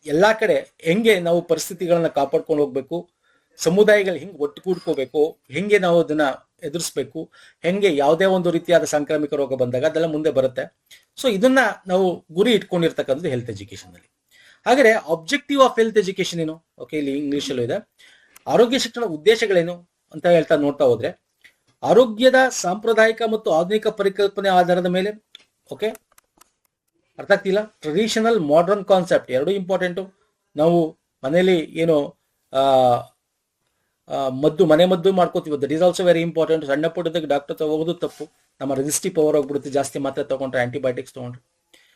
ಎಲ್ಲಾ ಕಡೆ ಹೆಂಗೆ ನಾವು ಪರಿಸ್ಥಿತಿಗಳನ್ನ ಕಾಪಾಡ್ಕೊಂಡು ಹೋಗ್ಬೇಕು, ಸಮುದಾಯಗಳು ಹೆಂಗೆ ಒಟ್ಟುಗೂಡ್ಕೋಬೇಕು, ಹೆಂಗೆ ನಾವು ಅದನ್ನ ಎದುರಿಸ್ಬೇಕು, ಹೆಂಗೆ ಯಾವುದೇ ಒಂದು ರೀತಿಯಾದ ಸಾಂಕ್ರಾಮಿಕ ರೋಗ ಬಂದಾಗ ಅದೆಲ್ಲ ಮುಂದೆ ಬರುತ್ತೆ. ಸೊ ಇದನ್ನ ನಾವು ಗುರಿ ಇಟ್ಕೊಂಡಿರ್ತಕ್ಕಂಥದ್ದು ಹೆಲ್ತ್ ಎಜುಕೇಶನ್ ಅಲ್ಲಿ. ಹಾಗಾದ್ರೆ ಆಬ್ಜೆಕ್ಟಿವ್ ಆಫ್ ಹೆಲ್ತ್ ಎಜುಕೇಶನ್ ಏನು? ಓಕೆ, ಇಲ್ಲಿ ಇಂಗ್ಲಿಷ್ ಅಲ್ಲೂ ಇದೆ. ಆರೋಗ್ಯ ಶಿಕ್ಷಣ ಉದ್ದೇಶಗಳೇನು ಅಂತ ಹೇಳ್ತಾ ನೋಡ್ತಾ ಹೋದ್ರೆ, ಆರೋಗ್ಯದ ಸಾಂಪ್ರದಾಯಿಕ ಮತ್ತು ಆಧುನಿಕ ಪರಿಕಲ್ಪನೆ ಆಧಾರದ ಮೇಲೆ, ಓಕೆ, ಅರ್ಥ ಆಗ್ತಿಲ್ಲ, ಟ್ರೆಡಿಷನಲ್ ಮಾಡರ್ನ್ ಕಾನ್ಸೆಪ್ಟ್ ಎರಡು ಇಂಪಾರ್ಟೆಂಟು. ನಾವು ಮನೇಲಿ ಏನು ಮನೆ ಮದ್ದು ಮಾಡ್ಕೋತೀವಿ, that is also very important. ಸಣ್ಣ ಪುಟ್ಟದಾಗ ಡಾಕ್ಟರ್ ತಗೋದು ತಪ್ಪು, ನಮ್ಮ ರೆಸಿಸ್ಟಿವ್ ಪವರ್ ಹೋಗ್ಬಿಡುತ್ತೆ ಜಾಸ್ತಿ ಮಾತ್ರೆ ತಗೊಂಡ್ರೆ, ಆಂಟಿಬಯೋಟಿಕ್ಸ್ ತಗೊಂಡ್ರೆ.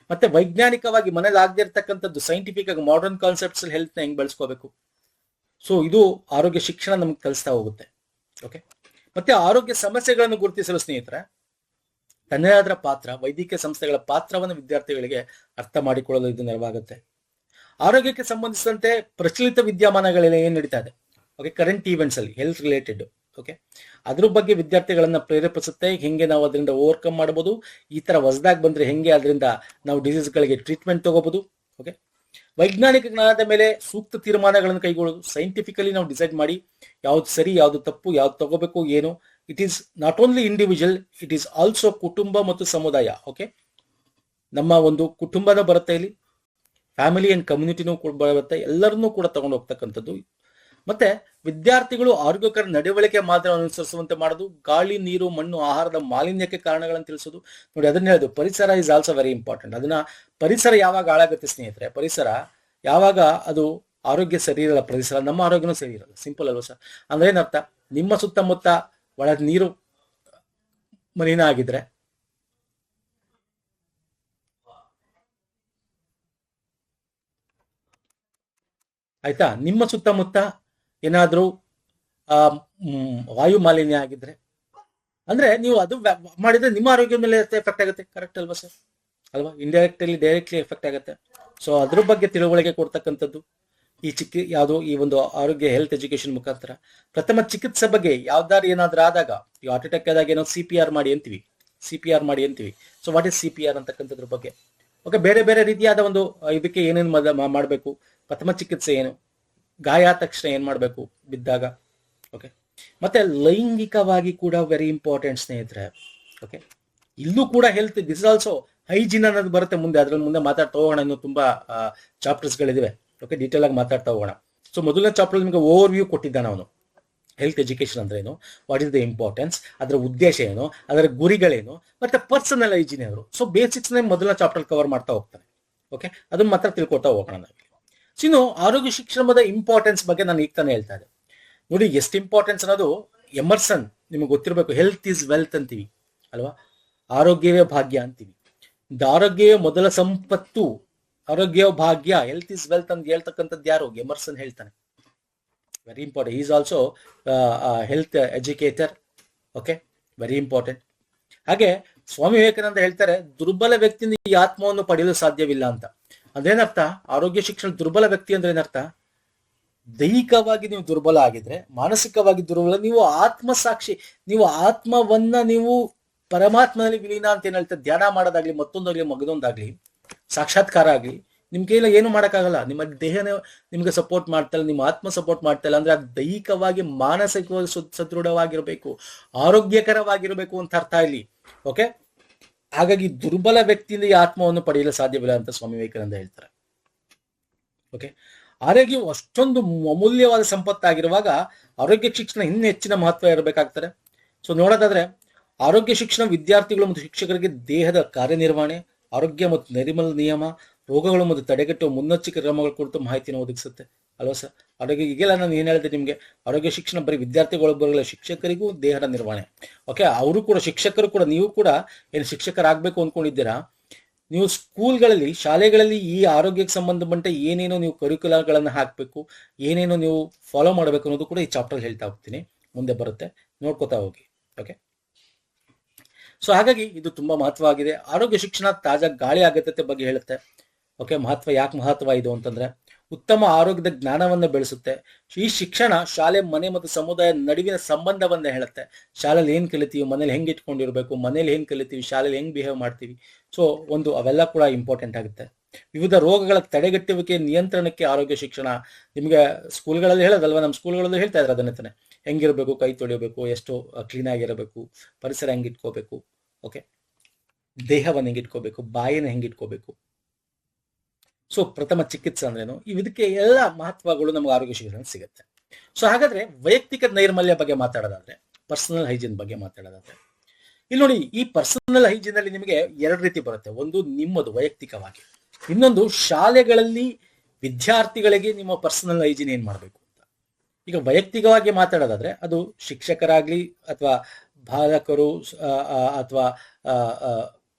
ಮತ್ತೆ ವೈಜ್ಞಾನಿಕವಾಗಿ ಮನೇಲಿ ಆಗದೆ ಇರ್ತಕ್ಕಂಥದ್ದು ಸೈಂಟಿಫಿಕ್ ಆಗಿ ಮಾಡರ್ನ್ ಕಾನ್ಸೆಪ್ಟ್ಸ್ ಹೆಲ್ತ್ ನ ಹೆಂಗ್ ಬೆಳೆಸ್ಕೋಬೇಕು. ಸೊ ಇದು ಆರೋಗ್ಯ ಶಿಕ್ಷಣ ನಮ್ಗೆ ಕಲಿಸ್ತಾ ಹೋಗುತ್ತೆ. ಓಕೆ, ಮತ್ತೆ ಆರೋಗ್ಯ ಸಮಸ್ಯೆಗಳನ್ನು ಗುರುತಿಸಲು ಸ್ನೇಹಿತರೆ ತನ್ನದೇ ಆದ ಪಾತ್ರ, ವೈದ್ಯಕೀಯ ಸಂಸ್ಥೆಗಳ ಪಾತ್ರವನ್ನು ವಿದ್ಯಾರ್ಥಿಗಳಿಗೆ ಅರ್ಥ ಮಾಡಿಕೊಳ್ಳಲು ಇದು ನೆರವಾಗುತ್ತೆ. ಆರೋಗ್ಯಕ್ಕೆ ಸಂಬಂಧಿಸಿದಂತೆ ಪ್ರಚಲಿತ ವಿದ್ಯಮಾನಗಳೆಲ್ಲ ಏನ್ ನಡೀತಾ ಇದೆ, ಓಕೆ, ಕರೆಂಟ್ ಈವೆಂಟ್ಸ್ ಅಲ್ಲಿ ಹೆಲ್ತ್ ರಿಲೇಟೆಡ್, ಓಕೆ, ಅದ್ರ ಬಗ್ಗೆ ವಿದ್ಯಾರ್ಥಿಗಳನ್ನ ಪ್ರೇರೇಪಿಸುತ್ತೆ. ಹೆಂಗೆ ನಾವು ಅದರಿಂದ ಓವರ್ಕಮ್ ಮಾಡಬಹುದು, ಈ ತರ ಹೊಸದಾಗಿ ಬಂದ್ರೆ ಹೆಂಗೆ ಅದರಿಂದ ನಾವು ಡಿಸೀಸ್ಗಳಿಗೆ ಟ್ರೀಟ್ಮೆಂಟ್ ತಗೋಬಹುದು. ಓಕೆ, ವೈಜ್ಞಾನಿಕ ಜ್ಞಾನದ ಮೇಲೆ ಸೂಕ್ತ ತೀರ್ಮಾನಗಳನ್ನು ಕೈಗೊಳ್ಳೋದು, ಸೈಂಟಿಫಿಕಲಿ ನಾವು ಡಿಸೈಡ್ ಮಾಡಿ ಯಾವ್ದು ಸರಿ, ಯಾವ್ದು ತಪ್ಪು, ಯಾವ್ದು ತಗೋಬೇಕು, ಏನು. It is not only individual, it is also ಕುಟುಂಬ ಮತ್ತು ಸಮುದಾಯ. ಓಕೆ, ನಮ್ಮ ಒಂದು ಕುಟುಂಬನ ಬರುತ್ತೆ ಇಲ್ಲಿ, ಫ್ಯಾಮಿಲಿ ಅಂಡ್ ಕಮ್ಯುನಿಟಿನೂ ಕೂಡ ಬರುತ್ತೆ, ಎಲ್ಲರನ್ನೂ ಕೂಡ ತಗೊಂಡು ಹೋಗ್ತಕ್ಕಂಥದ್ದು. ಮತ್ತೆ ವಿದ್ಯಾರ್ಥಿಗಳು ಆರೋಗ್ಯಕರ ನಡವಳಿಕೆ ಮಾತ್ರ ಅನುಸರಿಸುವಂತೆ ಮಾಡೋದು, ಗಾಳಿ, ನೀರು, ಮಣ್ಣು, ಆಹಾರದ ಮಾಲಿನ್ಯಕ್ಕೆ ಕಾರಣಗಳನ್ನು ತಿಳಿಸೋದು. ನೋಡಿ, ಅದನ್ನ ಹೇಳೋದು, ಪರಿಸರ ಇಸ್ ಆಲ್ಸೋ ವೆರಿ ಇಂಪಾರ್ಟೆಂಟ್. ಅದನ್ನ ಪರಿಸರ ಯಾವಾಗ ಹಾಳಾಗುತ್ತೆ ಸ್ನೇಹಿತರೆ, ಪರಿಸರ ಯಾವಾಗ ಅದು ಆರೋಗ್ಯ ಸರಿ ಇರಲ್ಲ, ಪರಿಸರ ನಮ್ಮ ಆರೋಗ್ಯನೂ ಸರಿ ಇರಲ್ಲ. ಸಿಂಪಲ್ ಅಲ್ವಾ ಸರ್? ಅಂದ್ರೆ ಏನರ್ಥ, ನಿಮ್ಮ ಸುತ್ತಮುತ್ತ ಒಳ ನೀರು ಮಲಿನ ಆಗಿದ್ರೆ, ಆಯ್ತಾ, ನಿಮ್ಮ ಸುತ್ತಮುತ್ತ ಏನಾದ್ರೂ ವಾಯು ಮಾಲಿನ್ಯ ಆಗಿದ್ರೆ, ಅಂದ್ರೆ ನೀವು ಅದು ಮಾಡಿದ್ರೆ ನಿಮ್ಮ ಆರೋಗ್ಯದ ಮೇಲೆ ಎಫೆಕ್ಟ್ ಆಗುತ್ತೆ. ಕರೆಕ್ಟ್ ಅಲ್ವಾ ಸರ್? ಅಲ್ವಾ? ಇಂಡೈರೆಕ್ಟ್ಲಿ ಡೈರೆಕ್ಟ್ಲಿ ಎಫೆಕ್ಟ್ ಆಗುತ್ತೆ. ಸೊ ಅದ್ರ ಬಗ್ಗೆ ತಿಳುವಳಿಕೆ ಕೊಡ್ತಕ್ಕಂಥದ್ದು ಯಾವುದು ಈ ಒಂದು ಆರೋಗ್ಯ ಹೆಲ್ತ್ ಎಜುಕೇಶನ್ ಮುಖಾಂತರ. ಪ್ರಥಮ ಚಿಕಿತ್ಸೆ ಬಗ್ಗೆ ಯಾವ್ದಾರು ಏನಾದ್ರೂ ಆದಾಗ, ಈ ಹಾರ್ಟ್ ಅಟ್ಯಾಕ್ ಆದಾಗ ಏನೋ CPR ಮಾಡಿ ಅಂತೀವಿ, CPR ಮಾಡಿ ಅಂತೀವಿ. ಸೊ ವಾಟ್ ಇಸ್ CPR ಅಂತಕ್ಕಂಥದ್ರ ಬಗ್ಗೆ. ಓಕೆ, ಬೇರೆ ಬೇರೆ ರೀತಿಯಾದ ಒಂದು ಇದಕ್ಕೆ ಏನೇನು ಮಾಡಬೇಕು, ಪ್ರಥಮ ಚಿಕಿತ್ಸೆ ಏನು, ಗಾಯ ಆದ ತಕ್ಷಣ ಏನ್ ಮಾಡಬೇಕು ಬಿದ್ದಾಗ. ಓಕೆ, ಮತ್ತೆ ಲೈಂಗಿಕವಾಗಿ ಕೂಡ ವೆರಿ ಇಂಪಾರ್ಟೆಂಟ್ ಸ್ನೇಹಿತರೆ. ಓಕೆ, ಇಲ್ಲೂ ಕೂಡ health, this is also hygiene ಅನ್ನೋದು ಬರುತ್ತೆ ಮುಂದೆ, ಅದ್ರಲ್ಲಿ ಮುಂದೆ ಮಾತಾಡ್ತಾ ಹೋಗೋಣ. ಇನ್ನು ತುಂಬಾ ಚಾಪ್ಟರ್ಸ್ ಗಳಿವೆ. ಓಕೆ, ಡೀಟೇಲ್ ಆಗಿ ಮಾತಾಡ್ತಾ ಹೋಗೋಣ. ಸೊ ಮೊದಲನೇ ಚಾಪ್ಟರ್ ನಿಮಗೆ ಓವರ್ ವ್ಯೂ ಕೊಟ್ಟಿದ್ದಾನೆ ಅವನು, ಹೆಲ್ತ್ ಎಜುಕೇಶನ್ ಅಂದ್ರೆ ಏನು, ವಾಟ್ ಇಸ್ ದ ಇಂಪಾರ್ಟೆನ್ಸ್, ಅದರ ಉದ್ದೇಶ ಏನು, ಅದರ ಗುರಿಗಳೇನು, ಮತ್ತೆ ಪರ್ಸನಲ್ ಹೈಜಿನ್ ಅವರು. ಸೊ ಬೇಸಿಕ್ಸ್ ಮೊದಲ ಚಾಪ್ಟರ್ ಕವರ್ ಮಾಡ್ತಾ ಹೋಗ್ತಾನೆ. ಓಕೆ, ಅದನ್ನ ಮಾತ್ರ ತಿಳ್ಕೊತಾ ಹೋಗೋಣ ನಾವು. ಇನ್ನು ಆರೋಗ್ಯ ಶಿಕ್ಷಣದ ಇಂಪಾರ್ಟೆನ್ಸ್ ಬಗ್ಗೆ ನಾನು ಈಗ ತಾನೇ ಹೇಳ್ತಾ ಇದ್ದೆ. ನೋಡಿ ಎಷ್ಟು ಇಂಪಾರ್ಟೆನ್ಸ್ ಅನ್ನೋದು. ಎಮರ್ಸನ್ ನಿಮಗೆ ಗೊತ್ತಿರಬೇಕು, ಹೆಲ್ತ್ ಈಸ್ ವೆಲ್ತ್ ಅಂತೀವಿ ಅಲ್ವಾ, ಆರೋಗ್ಯವೇ ಭಾಗ್ಯ ಅಂತೀವಿ. ಆರೋಗ್ಯವೇ ಮೊದಲ ಸಂಪತ್ತು, ಆರೋಗ್ಯವೇ ಭಾಗ್ಯ, ಹೆಲ್ತ್ ಈಸ್ ವೆಲ್ತ್ ಅಂತ ಹೇಳ್ತಕ್ಕಂಥದ್ದು ಯಾರು? ಎಮರ್ಸನ್ ಹೇಳ್ತಾನೆ. Very important. Is also health educator. Okay, very important. ಹಾಗೆ ಸ್ವಾಮಿ ವಿವೇಕಾನಂದ ಹೇಳ್ತಾರೆ, ದುರ್ಬಲ ವ್ಯಕ್ತಿಯಿಂದ ಈ ಆತ್ಮವನ್ನು ಪಡೆಯಲು ಸಾಧ್ಯವಿಲ್ಲ ಅಂತ. ಅದೇನರ್ಥ? ಆರೋಗ್ಯ ಶಿಕ್ಷಣ ದುರ್ಬಲ ವ್ಯಕ್ತಿ ಅಂದ್ರೆ ಏನರ್ಥ? ದೈಹಿಕವಾಗಿ ನೀವು ದುರ್ಬಲ ಆಗಿದ್ರೆ, ಮಾನಸಿಕವಾಗಿ ದುರ್ಬಲ, ನೀವು ಆತ್ಮಸಾಕ್ಷಿ, ನೀವು ಆತ್ಮವನ್ನ ನೀವು ಪರಮಾತ್ಮನಲ್ಲಿ ವಿಲೀನ ಅಂತ ಏನ್ ಹೇಳ್ತಾರೆ, ಧ್ಯಾನ ಮಾಡೋದಾಗ್ಲಿ, ಮತ್ತೊಂದಾಗ್ಲಿ, ಮಗದೊಂದಾಗ್ಲಿ, ಸಾಕ್ಷಾತ್ಕಾರ ಆಗ್ಲಿ, ನಿಮ್ ಕೈಲ ಏನು ಮಾಡಕ್ಕಾಗಲ್ಲ. ನಿಮ್ಮ ದೇಹನೇ ನಿಮ್ಗೆ ಸಪೋರ್ಟ್ ಮಾಡ್ತಲ್ಲ, ನಿಮ್ಮ ಆತ್ಮ ಸಪೋರ್ಟ್ ಮಾಡ್ತಲ್ಲ ಅಂದ್ರೆ ಅದು ದೈಹಿಕವಾಗಿ ಮಾನಸಿಕವಾಗಿ ಸದೃಢವಾಗಿರ್ಬೇಕು, ಆರೋಗ್ಯಕರವಾಗಿರ್ಬೇಕು ಅಂತ ಅರ್ಥ ಇಲ್ಲಿ. ಓಕೆ, ಹಾಗಾಗಿ ದುರ್ಬಲ ವ್ಯಕ್ತಿಯಿಂದ ಈ ಆತ್ಮವನ್ನು ಪಡೆಯಲು ಸಾಧ್ಯವಿಲ್ಲ ಅಂತ ಸ್ವಾಮಿ ವಿವೇಕಾನಂದ ಹೇಳ್ತಾರೆ. ಓಕೆ, ಆರೋಗ್ಯವು ಅಷ್ಟೊಂದು ಅಮೂಲ್ಯವಾದ ಸಂಪತ್ತಾಗಿರುವಾಗ ಆರೋಗ್ಯ ಶಿಕ್ಷಣ ಇನ್ನೂ ಹೆಚ್ಚಿನ ಮಹತ್ವ ಇರಬೇಕಾಗ್ತದೆ. ಸೊ ನೋಡೋದಾದ್ರೆ, ಆರೋಗ್ಯ ಶಿಕ್ಷಣ ವಿದ್ಯಾರ್ಥಿಗಳು ಮತ್ತು ಶಿಕ್ಷಕರಿಗೆ ದೇಹದ ಕಾರ್ಯನಿರ್ವಹಣೆ, ಆರೋಗ್ಯ ಮತ್ತು ನೈರ್ಮಲ್ಯ ನಿಯಮ, ರೋಗಗಳು ಮತ್ತು ತಡೆಗಟ್ಟುವ ಮುನ್ನೆಚ್ಚರಿಕೆ ಕ್ರಮಗಳ ಕುರಿತು ಮಾಹಿತಿಯನ್ನು ಒದಗಿಸುತ್ತೆ ಅಲ್ವಾ ಸರ್? ಆರೋಗ್ಯ ಈಗೆಲ್ಲ ನಾನು ಏನ್ ಹೇಳಿದೆ ನಿಮ್ಗೆ, ಆರೋಗ್ಯ ಶಿಕ್ಷಣ ಬರೀ ವಿದ್ಯಾರ್ಥಿಗಳೊಬ್ಬರಲ್ಲ, ಶಿಕ್ಷಕರಿಗೂ ದೇಹದ ನಿರ್ವಹಣೆ. ಓಕೆ, ಅವರು ಕೂಡ, ಶಿಕ್ಷಕರು ಕೂಡ, ನೀವು ಕೂಡ ಏನು ಶಿಕ್ಷಕರಾಗಬೇಕು ಅಂದ್ಕೊಂಡಿದ್ದೀರಾ, ನೀವು ಸ್ಕೂಲ್ಗಳಲ್ಲಿ, ಶಾಲೆಗಳಲ್ಲಿ ಈ ಆರೋಗ್ಯಕ್ಕೆ ಸಂಬಂಧಪಟ್ಟ ಏನೇನೋ ನೀವು ಕರಿಕ್ಯುಲರ್ಗಳನ್ನು ಹಾಕಬೇಕು, ಏನೇನೋ ನೀವು ಫಾಲೋ ಮಾಡಬೇಕು ಅನ್ನೋದು ಕೂಡ ಈ ಚಾಪ್ಟರ್ ಹೇಳ್ತಾ ಹೋಗ್ತೀನಿ, ಮುಂದೆ ಬರುತ್ತೆ, ನೋಡ್ಕೋತಾ ಹೋಗಿ. ಓಕೆ, ಸೊ ಹಾಗಾಗಿ ಇದು ತುಂಬಾ ಮಹತ್ವವಾಗಿದೆ. ಆರೋಗ್ಯ ಶಿಕ್ಷಣ ತಾಜಾ ಗಾಳಿ ಅಗತ್ಯತೆ ಬಗ್ಗೆ ಹೇಳುತ್ತೆ. ಓಕೆ, ಯಾಕೆ ಮಹತ್ವ ಇದು ಅಂತಂದ್ರೆ ಉತ್ತಮ ಆರೋಗ್ಯದ ಜ್ಞಾನವನ್ನ ಬೆಳೆಸುತ್ತೆ. ಈ ಶಿಕ್ಷಣ ಶಾಲೆ, ಮನೆ ಮತ್ತು ಸಮುದಾಯ ನಡುವಿನ ಸಂಬಂಧವನ್ನ ಹೇಳುತ್ತೆ. ಶಾಲೆಯಲ್ಲಿ ಏನ್ ಕಲಿತೀವಿ, ಮನೇಲಿ ಹೆಂಗ್ ಇಟ್ಕೊಂಡಿರ್ಬೇಕು, ಮನೇಲಿ ಹೆಂಗ್ ಕಲಿತೀವಿ, ಶಾಲೆಯಲ್ಲಿ ಹೆಂಗ್ ಬಿಹೇವ್ ಮಾಡ್ತೀವಿ. ಸೊ ಅವೆಲ್ಲ ಕೂಡ ಇಂಪಾರ್ಟೆಂಟ್ ಆಗುತ್ತೆ. ವಿವಿಧ ರೋಗಗಳ ತಡೆಗಟ್ಟುವಿಕೆ, ನಿಯಂತ್ರಣಕ್ಕೆ ಆರೋಗ್ಯ ಶಿಕ್ಷಣ. ನಿಮ್ಗೆ ಸ್ಕೂಲ್ಗಳಲ್ಲಿ ಹೇಳೋದಲ್ವಾ, ನಮ್ಮ ಸ್ಕೂಲ್ಗಳಲ್ಲಿ ಹೇಳ್ತಾ ಇದ್ದಾರೆ ಅದನ್ನೇ, ಹೆಂಗಿರ್ಬೇಕು, ಕೈ ತೊಳಿಬೇಕು, ಎಷ್ಟು ಕ್ಲೀನ್ ಆಗಿರಬೇಕು, ಪರಿಸರ ಹೆಂಗಿಟ್ಕೋಬೇಕು, ಓಕೆ, ದೇಹವನ್ನು ಹೆಂಗಿಟ್ಕೋಬೇಕು, ಬಾಯಿನ ಹೆಂಗಿಟ್ಕೋಬೇಕು. ಸೊ ಪ್ರಥಮ ಚಿಕಿತ್ಸೆ ಅಂದ್ರೇನು, ಇದಕ್ಕೆ ಎಲ್ಲ ಮಹತ್ವಗಳು ನಮ್ಗೆ ಆರೋಗ್ಯ ಶಿಕ್ಷಣ ಸಿಗುತ್ತೆ. ಸೊ ಹಾಗಾದ್ರೆ ವೈಯಕ್ತಿಕ ನೈರ್ಮಲ್ಯ ಬಗ್ಗೆ ಮಾತಾಡೋದಾದ್ರೆ, ಪರ್ಸನಲ್ ಹೈಜೀನ್ ಬಗ್ಗೆ ಮಾತಾಡೋದಾದ್ರೆ, ಇಲ್ಲಿ ನೋಡಿ, ಈ ಪರ್ಸನಲ್ ಹೈಜೀನ್ ಅಲ್ಲಿ ನಿಮಗೆ ಎರಡು ರೀತಿ ಬರುತ್ತೆ. ಒಂದು ನಿಮ್ಮದು ವೈಯಕ್ತಿಕವಾಗಿ, ಇನ್ನೊಂದು ಶಾಲೆಗಳಲ್ಲಿ ವಿದ್ಯಾರ್ಥಿಗಳಿಗೆ ನಿಮ್ಮ ಪರ್ಸನಲ್ ಹೈಜೀನ್ ಏನ್ ಮಾಡಬೇಕು ಅಂತ. ಈಗ ವೈಯಕ್ತಿಕವಾಗಿ ಮಾತಾಡೋದಾದ್ರೆ ಅದು ಶಿಕ್ಷಕರಾಗ್ಲಿ ಅಥವಾ ಬಾಲಕರು ಅಥವಾ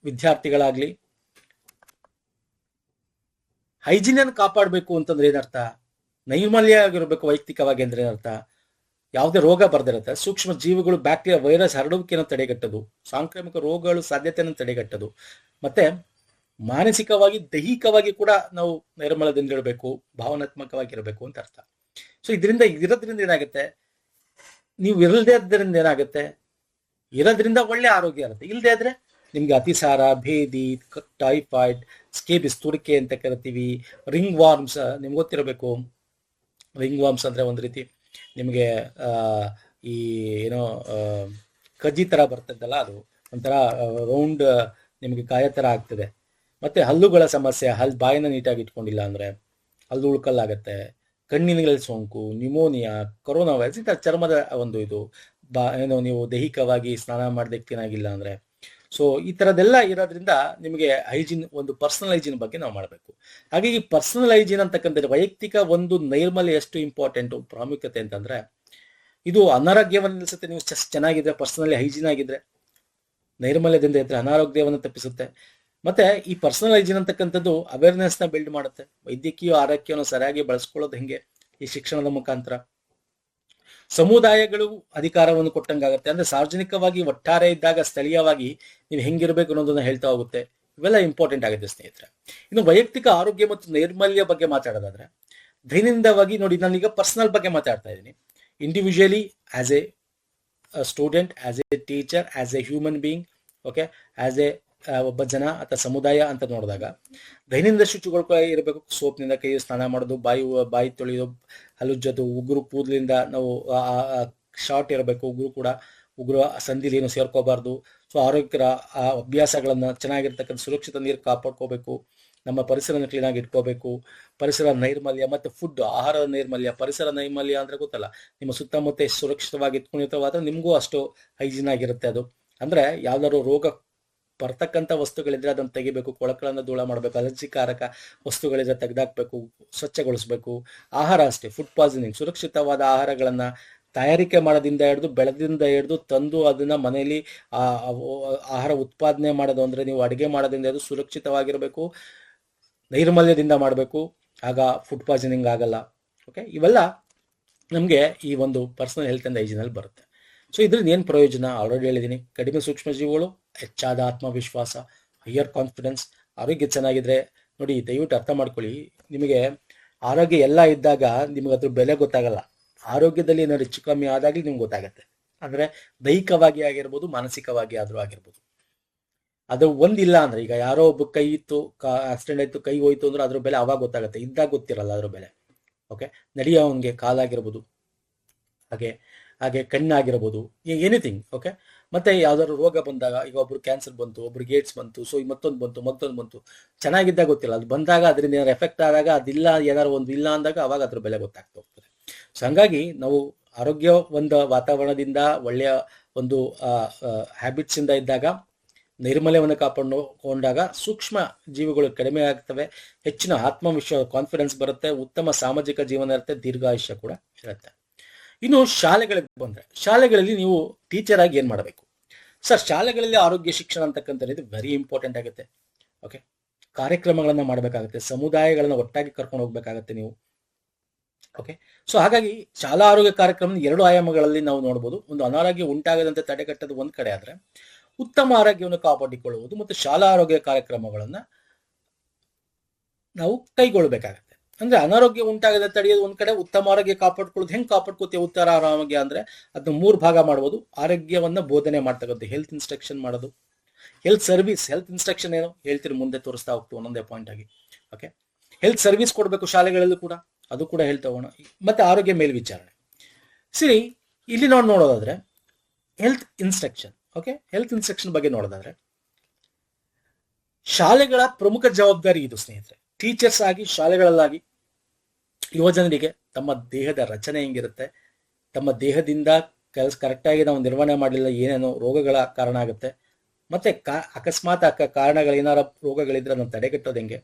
ವಿದ್ಯಾರ್ಥಿಗಳಾಗ್ಲಿ ಹೈಜೀನ್ ಅನ್ನು ಕಾಪಾಡಬೇಕು ಅಂತಂದ್ರೆ ಏನರ್ಥ, ನೈರ್ಮಲ್ಯ ಆಗಿರ್ಬೇಕು ವೈಯಕ್ತಿಕವಾಗಿ ಅಂದ್ರೆ ಏನರ್ಥ, ಯಾವುದೇ ರೋಗ ಬರ್ದಿರುತ್ತೆ, ಸೂಕ್ಷ್ಮ ಜೀವಿಗಳು, ಬ್ಯಾಕ್ಟೀರಿಯಾ, ವೈರಸ್ ಹರಡುವಿಕೆಯನ್ನು ತಡೆಗಟ್ಟೋದು, ಸಾಂಕ್ರಾಮಿಕ ರೋಗಗಳು ಸಾಧ್ಯತೆಯನ್ನು ತಡೆಗಟ್ಟೋದು, ಮತ್ತೆ ಮಾನಸಿಕವಾಗಿ, ದೈಹಿಕವಾಗಿ ಕೂಡ ನಾವು ನೈರ್ಮಲ್ಯದಿಂದ ಇರಬೇಕು, ಭಾವನಾತ್ಮಕವಾಗಿರಬೇಕು ಅಂತ ಅರ್ಥ. ಸೊ ಇರೋದ್ರಿಂದ ಏನಾಗುತ್ತೆ, ನೀವು ಇರಲ್ದೇ ಏನಾಗುತ್ತೆ, ಇರೋದ್ರಿಂದ ಒಳ್ಳೆ ಆರೋಗ್ಯ ಇರುತ್ತೆ. ಇಲ್ಲದೆ ಆದ್ರೆ ನಿಮ್ಗೆ ಅತಿಸಾರ, ಭೇದಿ, ಟೈಫಾಯ್ಡ್, ಸ್ಕೇಬಿಸ್, ತುರಿಕೆ ಅಂತ ಕರಿತೀವಿ, ರಿಂಗ್ ವಾರ್ಮ್ಸ್. ನಿಮ್ಗೆ ಗೊತ್ತಿರಬೇಕು, ರಿಂಗ್ ವಾರ್ಮ್ಸ್ ಅಂದ್ರೆ ಒಂದು ರೀತಿ ನಿಮಗೆ ಈ ಏನೋ ಕಜ್ಜಿ ತರ ಬರ್ತದಲ್ಲ, ಅದು ಒಂಥರ ರೌಂಡ್ ನಿಮಗೆ ಗಾಯ ತರ ಆಗ್ತದೆ. ಮತ್ತೆ ಹಲ್ಲುಗಳ ಸಮಸ್ಯೆ, ಬಾಯಿನ ನೀಟಾಗಿ ಇಟ್ಕೊಂಡಿಲ್ಲ ಅಂದ್ರೆ ಹಲ್ಲು ಉಳ್ಕಲ್ಲಾಗತ್ತೆ, ಕಣ್ಣಿನಲ್ಲಿ ಸೋಂಕು, ನ್ಯೂಮೋನಿಯಾ, ಕೊರೋನಾ ವೈರಸ್, ಇಂಥ ಚರ್ಮದ ಒಂದು ಇದು ಏನೋ ನೀವು ದೈಹಿಕವಾಗಿ ಸ್ನಾನ ಮಾಡದೆ ಕ್ಲೀನ್ ಆಗಿಲ್ಲ ಅಂದ್ರೆ. ಸೊ ಈ ತರದೆಲ್ಲ ಇರೋದ್ರಿಂದ ನಿಮಗೆ ಹೈಜೀನ್, ಒಂದು ಪರ್ಸನಲ್ ಹೈಜೀನ್ ಬಗ್ಗೆ ನಾವು ಮಾಡಬೇಕು. ಹಾಗಾಗಿ ಪರ್ಸನಲ್ ಹೈಜೀನ್ ಅಂತಕ್ಕಂಥ ವೈಯಕ್ತಿಕ ಒಂದು ನೈರ್ಮಲ್ಯ ಎಷ್ಟು ಇಂಪಾರ್ಟೆಂಟ್, ಪ್ರಾಮುಖ್ಯತೆ ಅಂತಂದ್ರೆ ಇದು ಅನಾರೋಗ್ಯವನ್ನು ನಿಲ್ಲಿಸುತ್ತೆ. ನೀವು ಚೆನ್ನಾಗಿದ್ರೆ, ಪರ್ಸನಲಿ ಹೈಜೀನ್ ಆಗಿದ್ರೆ, ನೈರ್ಮಲ್ಯದಿಂದ ಇದ್ರೆ ಅನಾರೋಗ್ಯವನ್ನು ತಪ್ಪಿಸುತ್ತೆ. ಮತ್ತೆ ಈ ಪರ್ಸನಲ್ ಹೈಜೀನ್ ಅಂತಕ್ಕಂಥದ್ದು ಅವೇರ್ನೆಸ್ ನ ಬಿಲ್ಡ್ ಮಾಡುತ್ತೆ. ವೈದ್ಯಕೀಯ ಆರೋಗ್ಯವನ್ನು ಸರಿಯಾಗಿ ಬಳಸ್ಕೊಳ್ಳೋದು ಹೆಂಗೆ, ಈ ಶಿಕ್ಷಣದ ಮುಖಾಂತರ. ಸಮುದಾಯಗಳು ಅಧಿಕಾರವನ್ನು ಕೊಟ್ಟಂಗಾಗತ್ತೆ. ಅಂದ್ರೆ ಸಾರ್ವಜನಿಕವಾಗಿ ಒಟ್ಟಾರೆ ಇದ್ದಾಗ ಸ್ಥಳೀಯವಾಗಿ ನೀವು ಹೆಂಗಿರ್ಬೇಕು ಅನ್ನೋದನ್ನ ಹೇಳ್ತಾ ಹೋಗುತ್ತೆ. ಇವೆಲ್ಲ ಇಂಪಾರ್ಟೆಂಟ್ ಆಗುತ್ತೆ ಸ್ನೇಹಿತರೆ. ಇನ್ನು ವೈಯಕ್ತಿಕ ಆರೋಗ್ಯ ಮತ್ತು ನೈರ್ಮಲ್ಯ ಬಗ್ಗೆ ಮಾತಾಡೋದಾದ್ರೆ, ದೈನಂದಿನವಾಗಿ ನೋಡಿ, ನಾನೀಗ ಪರ್ಸನಲ್ ಬಗ್ಗೆ ಮಾತಾಡ್ತಾ ಇದ್ದೀನಿ. Individually, as A student, as A teacher, as A human being, okay, as A ಒಬ್ಬ ಜನ ಅಥವಾ ಸಮುದಾಯ ಅಂತ ನೋಡಿದಾಗ ದೈನಂದಿನ ಶುಚಿಗಳು ಇರಬೇಕು. ಸೋಪ್ನಿಂದ ಕೈ ಸ್ನಾನ ಮಾಡೋದು, ಬಾಯಿ ತೊಳೆಯೋದು, ಹಲುಜ್ಜೋದು, ಉಗುರು ಕೂದಲಿಂದ ನಾವು ಶಾರ್ಟ್ ಇರಬೇಕು, ಉಗುರು ಸಂಧಿಲಿ ಏನು ಸೇರ್ಕೋಬಾರ್ದು. ಸೊ ಆರೋಗ್ಯಕರ ಅಭ್ಯಾಸಗಳನ್ನ, ಚೆನ್ನಾಗಿರ್ತಕ್ಕಂಥ ಸುರಕ್ಷಿತ ನೀರು ಕಾಪಾಡ್ಕೋಬೇಕು, ನಮ್ಮ ಪರಿಸರನ ಕ್ಲೀನ್ ಆಗಿ ಇಟ್ಕೋಬೇಕು. ಪರಿಸರ ನೈರ್ಮಲ್ಯ ಮತ್ತೆ ಫುಡ್, ಆಹಾರದ ನೈರ್ಮಲ್ಯ. ಪರಿಸರ ನೈರ್ಮಲ್ಯ ಅಂದ್ರೆ ಗೊತ್ತಲ್ಲ, ನಿಮ್ಮ ಸುತ್ತಮುತ್ತ ಸುರಕ್ಷಿತವಾಗಿ ಇಟ್ಕೊಂಡಿರ್ತಾವಾದ್ರೆ ನಿಮಗೂ ಅಷ್ಟು ಹೈಜೀನ್ ಆಗಿರುತ್ತೆ. ಅದು ಅಂದ್ರೆ ಯಾವ್ದಾದ್ರು ರೋಗ ಬರ್ತಕ್ಕಂಥ ವಸ್ತುಗಳಿದ್ರೆ ಅದನ್ನ ತೆಗಿಬೇಕು, ಕೊಳಕಳನ್ನ ಧೂಳ ಮಾಡಬೇಕು, ಅಲರ್ಜಿಕಾರಕ ವಸ್ತುಗಳಿದ್ರೆ ತೆಗೆದಾಕ್ಬೇಕು, ಸ್ವಚ್ಛಗೊಳಿಸ್ಬೇಕು. ಆಹಾರ ಅಷ್ಟೇ, ಫುಡ್ ಪಾಯ್ಸನಿಂಗ್, ಸುರಕ್ಷಿತವಾದ ಆಹಾರಗಳನ್ನ ತಯಾರಿಕೆ ಮಾಡೋದಿಂದ ಹಿಡಿದು, ಬೆಳೆದಿಂದ ಹಿಡಿದು ತಂದು ಅದನ್ನ ಮನೆಯಲ್ಲಿ ಆಹಾರ ಉತ್ಪಾದನೆ ಮಾಡೋದು, ಅಂದ್ರೆ ನೀವು ಅಡುಗೆ ಮಾಡೋದ್ರಿಂದ ಹಿಡಿದು ಸುರಕ್ಷಿತವಾಗಿರ್ಬೇಕು, ನೈರ್ಮಲ್ಯದಿಂದ ಮಾಡಬೇಕು. ಆಗ ಫುಡ್ ಪಾಯ್ಸನಿಂಗ್ ಆಗಲ್ಲ. ಓಕೆ, ಇವೆಲ್ಲ ನಮಗೆ ಈ ಒಂದು ಪರ್ಸನಲ್ ಹೆಲ್ತ್ ಅಂಡ್ ಹೈಜೀನ್ ಅಲ್ಲಿ ಬರುತ್ತೆ. ಸೊ ಇದ್ರಿಂದ ಏನು ಪ್ರಯೋಜನ ಆಲ್ರೆಡಿ ಹೇಳಿದ್ದೀನಿ. ಕಡಿಮೆ ಸೂಕ್ಷ್ಮ ಜೀವಿಗಳು, ಹೆಚ್ಚಾದ ಆತ್ಮವಿಶ್ವಾಸ, ಹೈಯರ್ ಕಾನ್ಫಿಡೆನ್ಸ್. ಆರೋಗ್ಯ ಚೆನ್ನಾಗಿದ್ರೆ ನೋಡಿ, ದಯವಿಟ್ಟು ಅರ್ಥ ಮಾಡ್ಕೊಳ್ಳಿ, ನಿಮಗೆ ಆರೋಗ್ಯ ಎಲ್ಲ ಇದ್ದಾಗ ನಿಮ್ಗೆ ಅದ್ರ ಬೆಲೆ ಗೊತ್ತಾಗಲ್ಲ. ಆರೋಗ್ಯದಲ್ಲಿ ಏನಾದ್ರು ಹೆಚ್ಚು ಕಮ್ಮಿ ಆದಾಗ್ಲಿ ನಿಮ್ಗೆ ಗೊತ್ತಾಗತ್ತೆ. ಅಂದ್ರೆ ದೈಹಿಕವಾಗಿ ಆಗಿರ್ಬೋದು, ಮಾನಸಿಕವಾಗಿ ಆದ್ರೂ ಆಗಿರ್ಬೋದು. ಅದು ಒಂದಿಲ್ಲ ಅಂದ್ರೆ, ಈಗ ಯಾರೋ ಒಬ್ಬ ಕೈ ಇತ್ತು, ಆಕ್ಸಿಡೆಂಟ್ ಆಯ್ತು, ಕೈ ಹೋಯ್ತು ಅಂದ್ರೆ ಅದ್ರ ಬೆಲೆ ಅವಾಗ ಗೊತ್ತಾಗತ್ತೆ, ಇದ್ದಾಗ ಗೊತ್ತಿರಲ್ಲ ಅದ್ರ ಬೆಲೆ. ಓಕೆ, ನಡೆಯೋವನ್ಗೆ ಕಾಲಾಗಿರ್ಬೋದು, ಹಾಗೆ ಕಣ್ಣಾಗಿರ್ಬೋದು, ಎನಿಥಿಂಗ್. ಓಕೆ, ಮತ್ತೆ ಯಾವ್ದಾದ್ರು ರೋಗ ಬಂದಾಗ, ಈಗ ಒಬ್ರು ಕ್ಯಾನ್ಸರ್ ಬಂತು, ಒಬ್ರಿಗೆ ಏಡ್ಸ್ ಬಂತು, ಸೊ ಮತ್ತೊಂದು ಬಂತು, ಚೆನ್ನಾಗಿದ್ದಾಗ ಗೊತ್ತಿಲ್ಲ, ಅದು ಬಂದಾಗ ಅದರಿಂದ ಏನಾದ್ರು ಎಫೆಕ್ಟ್ ಆದಾಗ, ಅದಿಲ್ಲ, ಏನಾದ್ರು ಒಂದು ಇಲ್ಲ ಅಂದಾಗ ಅವಾಗ ಅದ್ರ ಬೆಲೆ ಗೊತ್ತಾಗ್ತಾ ಹೋಗ್ತದೆ. ಸೊ ಹಂಗಾಗಿ ನಾವು ಆರೋಗ್ಯ ಒಂದು ವಾತಾವರಣದಿಂದ, ಒಳ್ಳೆಯ ಒಂದು ಹ್ಯಾಬಿಟ್ಸ್ ಇಂದ ಇದ್ದಾಗ, ನೈರ್ಮಲ್ಯವನ್ನು ಕಾಪಾಡಿಕೊಂಡಾಗ ಸೂಕ್ಷ್ಮ ಜೀವಿಗಳು ಕಡಿಮೆ ಆಗ್ತವೆ, ಹೆಚ್ಚಿನ ಆತ್ಮವಿಶ್ವಾಸ, ಕಾನ್ಫಿಡೆನ್ಸ್ ಬರುತ್ತೆ, ಉತ್ತಮ ಸಾಮಾಜಿಕ ಜೀವನ ಇರುತ್ತೆ, ದೀರ್ಘಾಯುಷ್ಯ ಕೂಡ ಇರುತ್ತೆ. ಇನ್ನು ಶಾಲೆಗಳಿಗೆ ಬಂದ್ರೆ, ಶಾಲೆಗಳಲ್ಲಿ ನೀವು ಟೀಚರ್ ಆಗಿ ಏನ್ ಮಾಡಬೇಕು ಸರ್? ಶಾಲೆಗಳಲ್ಲಿ ಆರೋಗ್ಯ ಶಿಕ್ಷಣ ಅಂತಕ್ಕಂಥದ್ದು ವೆರಿ ಇಂಪಾರ್ಟೆಂಟ್ ಆಗುತ್ತೆ. ಓಕೆ, ಕಾರ್ಯಕ್ರಮಗಳನ್ನ ಮಾಡಬೇಕಾಗುತ್ತೆ, ಸಮುದಾಯಗಳನ್ನ ಒಟ್ಟಾಗಿ ಕರ್ಕೊಂಡು ಹೋಗ್ಬೇಕಾಗತ್ತೆ ನೀವು. ಓಕೆ, ಸೊ ಹಾಗಾಗಿ ಶಾಲಾ ಆರೋಗ್ಯ ಕಾರ್ಯಕ್ರಮ ಎರಡು ಆಯಾಮಗಳಲ್ಲಿ ನಾವು ನೋಡ್ಬೋದು. ಒಂದು, ಅನಾರೋಗ್ಯ ಉಂಟಾಗದಂತೆ ತಡೆಗಟ್ಟೋದು ಒಂದ್ ಕಡೆ ಆದ್ರೆ, ಉತ್ತಮ ಆರೋಗ್ಯವನ್ನು ಕಾಪಾಡಿಕೊಳ್ಳುವುದು ಮತ್ತು ಶಾಲಾ ಆರೋಗ್ಯ ಕಾರ್ಯಕ್ರಮಗಳನ್ನ ನಾವು ಕೈಗೊಳ್ಳಬೇಕಾಗತ್ತೆ. ಅಂದ್ರೆ ಅನಾರೋಗ್ಯ ಉಂಟಾಗದೆ ತಡೆಯೋದು ಒಂದ್ ಕಡೆ, ಉತ್ತಮ ಆರೋಗ್ಯ ಕಾಪಾಡ್ಕೊಳ್ಳೋದು ಹೆಂಗ್ ಕಾಪಾಡ್ಕೋತೀವಿ ಉತ್ತರ ಆರೋಗ್ಯ ಅಂದ್ರೆ ಅದನ್ನ 3 ಭಾಗ ಮಾಡ್ಬೋದು. ಆರೋಗ್ಯವನ್ನ ಬೋಧನೆ ಮಾಡ್ತಕ್ಕಂಥ ಹೆಲ್ತ್ ಇನ್ಸ್ಟ್ರಕ್ಷನ್ ಮಾಡೋದು, ಹೆಲ್ತ್ ಸರ್ವಿಸ್, ಹೆಲ್ತ್ ಇನ್ಸ್ಟ್ರಕ್ಷನ್ ಏನು ಹೇಳ್ತೀರಿ ಮುಂದೆ ತೋರಿಸ್ತಾ ಹೋಗ್ತೀವಿ ಒಂದೊಂದೇ ಪಾಯಿಂಟ್ ಆಗಿ. ಓಕೆ, ಹೆಲ್ತ್ ಸರ್ವಿಸ್ ಕೊಡಬೇಕು ಶಾಲೆಗಳಲ್ಲೂ ಕೂಡ, ಅದು ಕೂಡ ಹೇಳ್ತಾ ಹೋಗೋಣ. ಮತ್ತೆ ಆರೋಗ್ಯ ಮೇಲ್ವಿಚಾರಣೆ. ಸರಿ, ಇಲ್ಲಿ ನಾವು ನೋಡೋದಾದ್ರೆ health instruction. Okay, health instruction ಬಗ್ಗೆ ನೋಡೋದಾದ್ರೆ ಶಾಲೆಗಳ ಪ್ರಮುಖ ಜವಾಬ್ದಾರಿ ಇದು ಸ್ನೇಹಿತರೆ. ಟೀಚರ್ಸ್ ಆಗಿ ಶಾಲೆಗಳಲ್ಲಾಗಿ ಯುವಜನರಿಗೆ ತಮ್ಮ ದೇಹದ ರಚನೆ ಹೆಂಗಿರುತ್ತೆ, ತಮ್ಮ ದೇಹದಿಂದ ಕೆಲಸ ಕರೆಕ್ಟಾಗಿ ನಾವು ನಿರ್ವಹಣೆ ಮಾಡಲಿಲ್ಲ ಏನೇನೋ ರೋಗಗಳ ಕಾರಣ ಆಗುತ್ತೆ, ಮತ್ತೆ ಅಕಸ್ಮಾತ್ ಕಾರಣಗಳು ಏನಾರ ರೋಗಗಳಿದ್ರೆ ಅದನ್ನು ತಡೆಗಟ್ಟೋದು ಹೆಂಗೆ,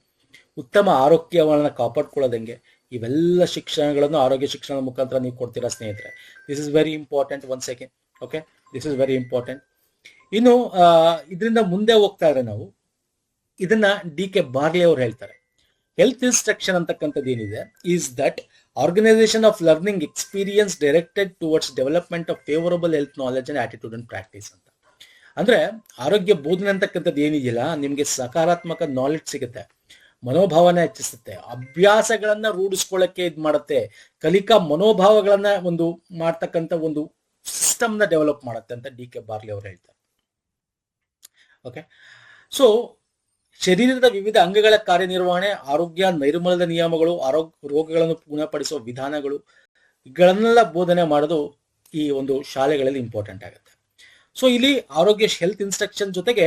ಉತ್ತಮ ಆರೋಗ್ಯವನ್ನು ಕಾಪಾಡ್ಕೊಳ್ಳೋದು ಹೆಂಗೆ, ಇವೆಲ್ಲ ಶಿಕ್ಷಣಗಳನ್ನು ಆರೋಗ್ಯ ಶಿಕ್ಷಣದ ಮುಖಾಂತರ ನೀವು ಕೊಡ್ತೀರಾ ಸ್ನೇಹಿತರೆ. This is very important. One second. Okay, this is very important. ಇನ್ನು ಇದರಿಂದ ಮುಂದೆ ಹೋಗ್ತಾ ಇದ್ರೆ ನಾವು ಇದನ್ನ ಡಿ ಕೆ ಬಾರ್ಲೆ ಅವರು ಹೇಳ್ತಾರೆ. ಹೆಲ್ತ್ ಇನ್ಸ್ಟ್ರಕ್ಷನ್ ಅಂತಕ್ಕಂಥದ್ದು ಏನಿದೆ is that organisation of learning experience directed towards development of favourable health knowledge and attitude and practice ಅಂತ. ಅಂದ್ರೆ ಆರೋಗ್ಯ ಬೋಧನೆ ಅಂತಕ್ಕಂಥದ್ದು ಏನಿದೆಯಲ್ಲ, ನಿಮ್ಗೆ ಸಕಾರಾತ್ಮಕ ನಾಲೆಡ್ಜ್ ಸಿಗುತ್ತೆ, ಮನೋಭಾವನೆ ಹೆಚ್ಚಿಸುತ್ತೆ, ಅಭ್ಯಾಸಗಳನ್ನ ರೂಢಿಸ್ಕೊಳ್ಳಕ್ಕೆ ಇದು ಮಾಡುತ್ತೆ, ಕಲಿಕಾ ಮನೋಭಾವಗಳನ್ನ ಒಂದು ಮಾಡ್ತಕ್ಕಂಥ ಒಂದು ಸಿಸ್ಟಮ್ ನ ಡೆವಲಪ್ ಮಾಡುತ್ತೆ ಅಂತ ಡಿ ಕೆ ಬಾರ್ಲಿ ಅವರು ಹೇಳ್ತಾರೆ. ಓಕೆ, ಸೊ ಶರೀರದ ವಿವಿಧ ಅಂಗಗಳ ಕಾರ್ಯನಿರ್ವಹಣೆ, ಆರೋಗ್ಯ ನೈರ್ಮಲ್ಯದ ನಿಯಮಗಳು, ರೋಗಗಳನ್ನು ಗುಣಪಡಿಸುವ ವಿಧಾನಗಳು, ಇವುಗಳನ್ನೆಲ್ಲ ಬೋಧನೆ ಮಾಡೋದು ಈ ಒಂದು ಶಾಲೆಗಳಲ್ಲಿ ಇಂಪಾರ್ಟೆಂಟ್ ಆಗುತ್ತೆ. ಸೊ ಇಲ್ಲಿ ಆರೋಗ್ಯ ಹೆಲ್ತ್ ಇನ್ಸ್ಟ್ರಕ್ಷನ್ ಜೊತೆಗೆ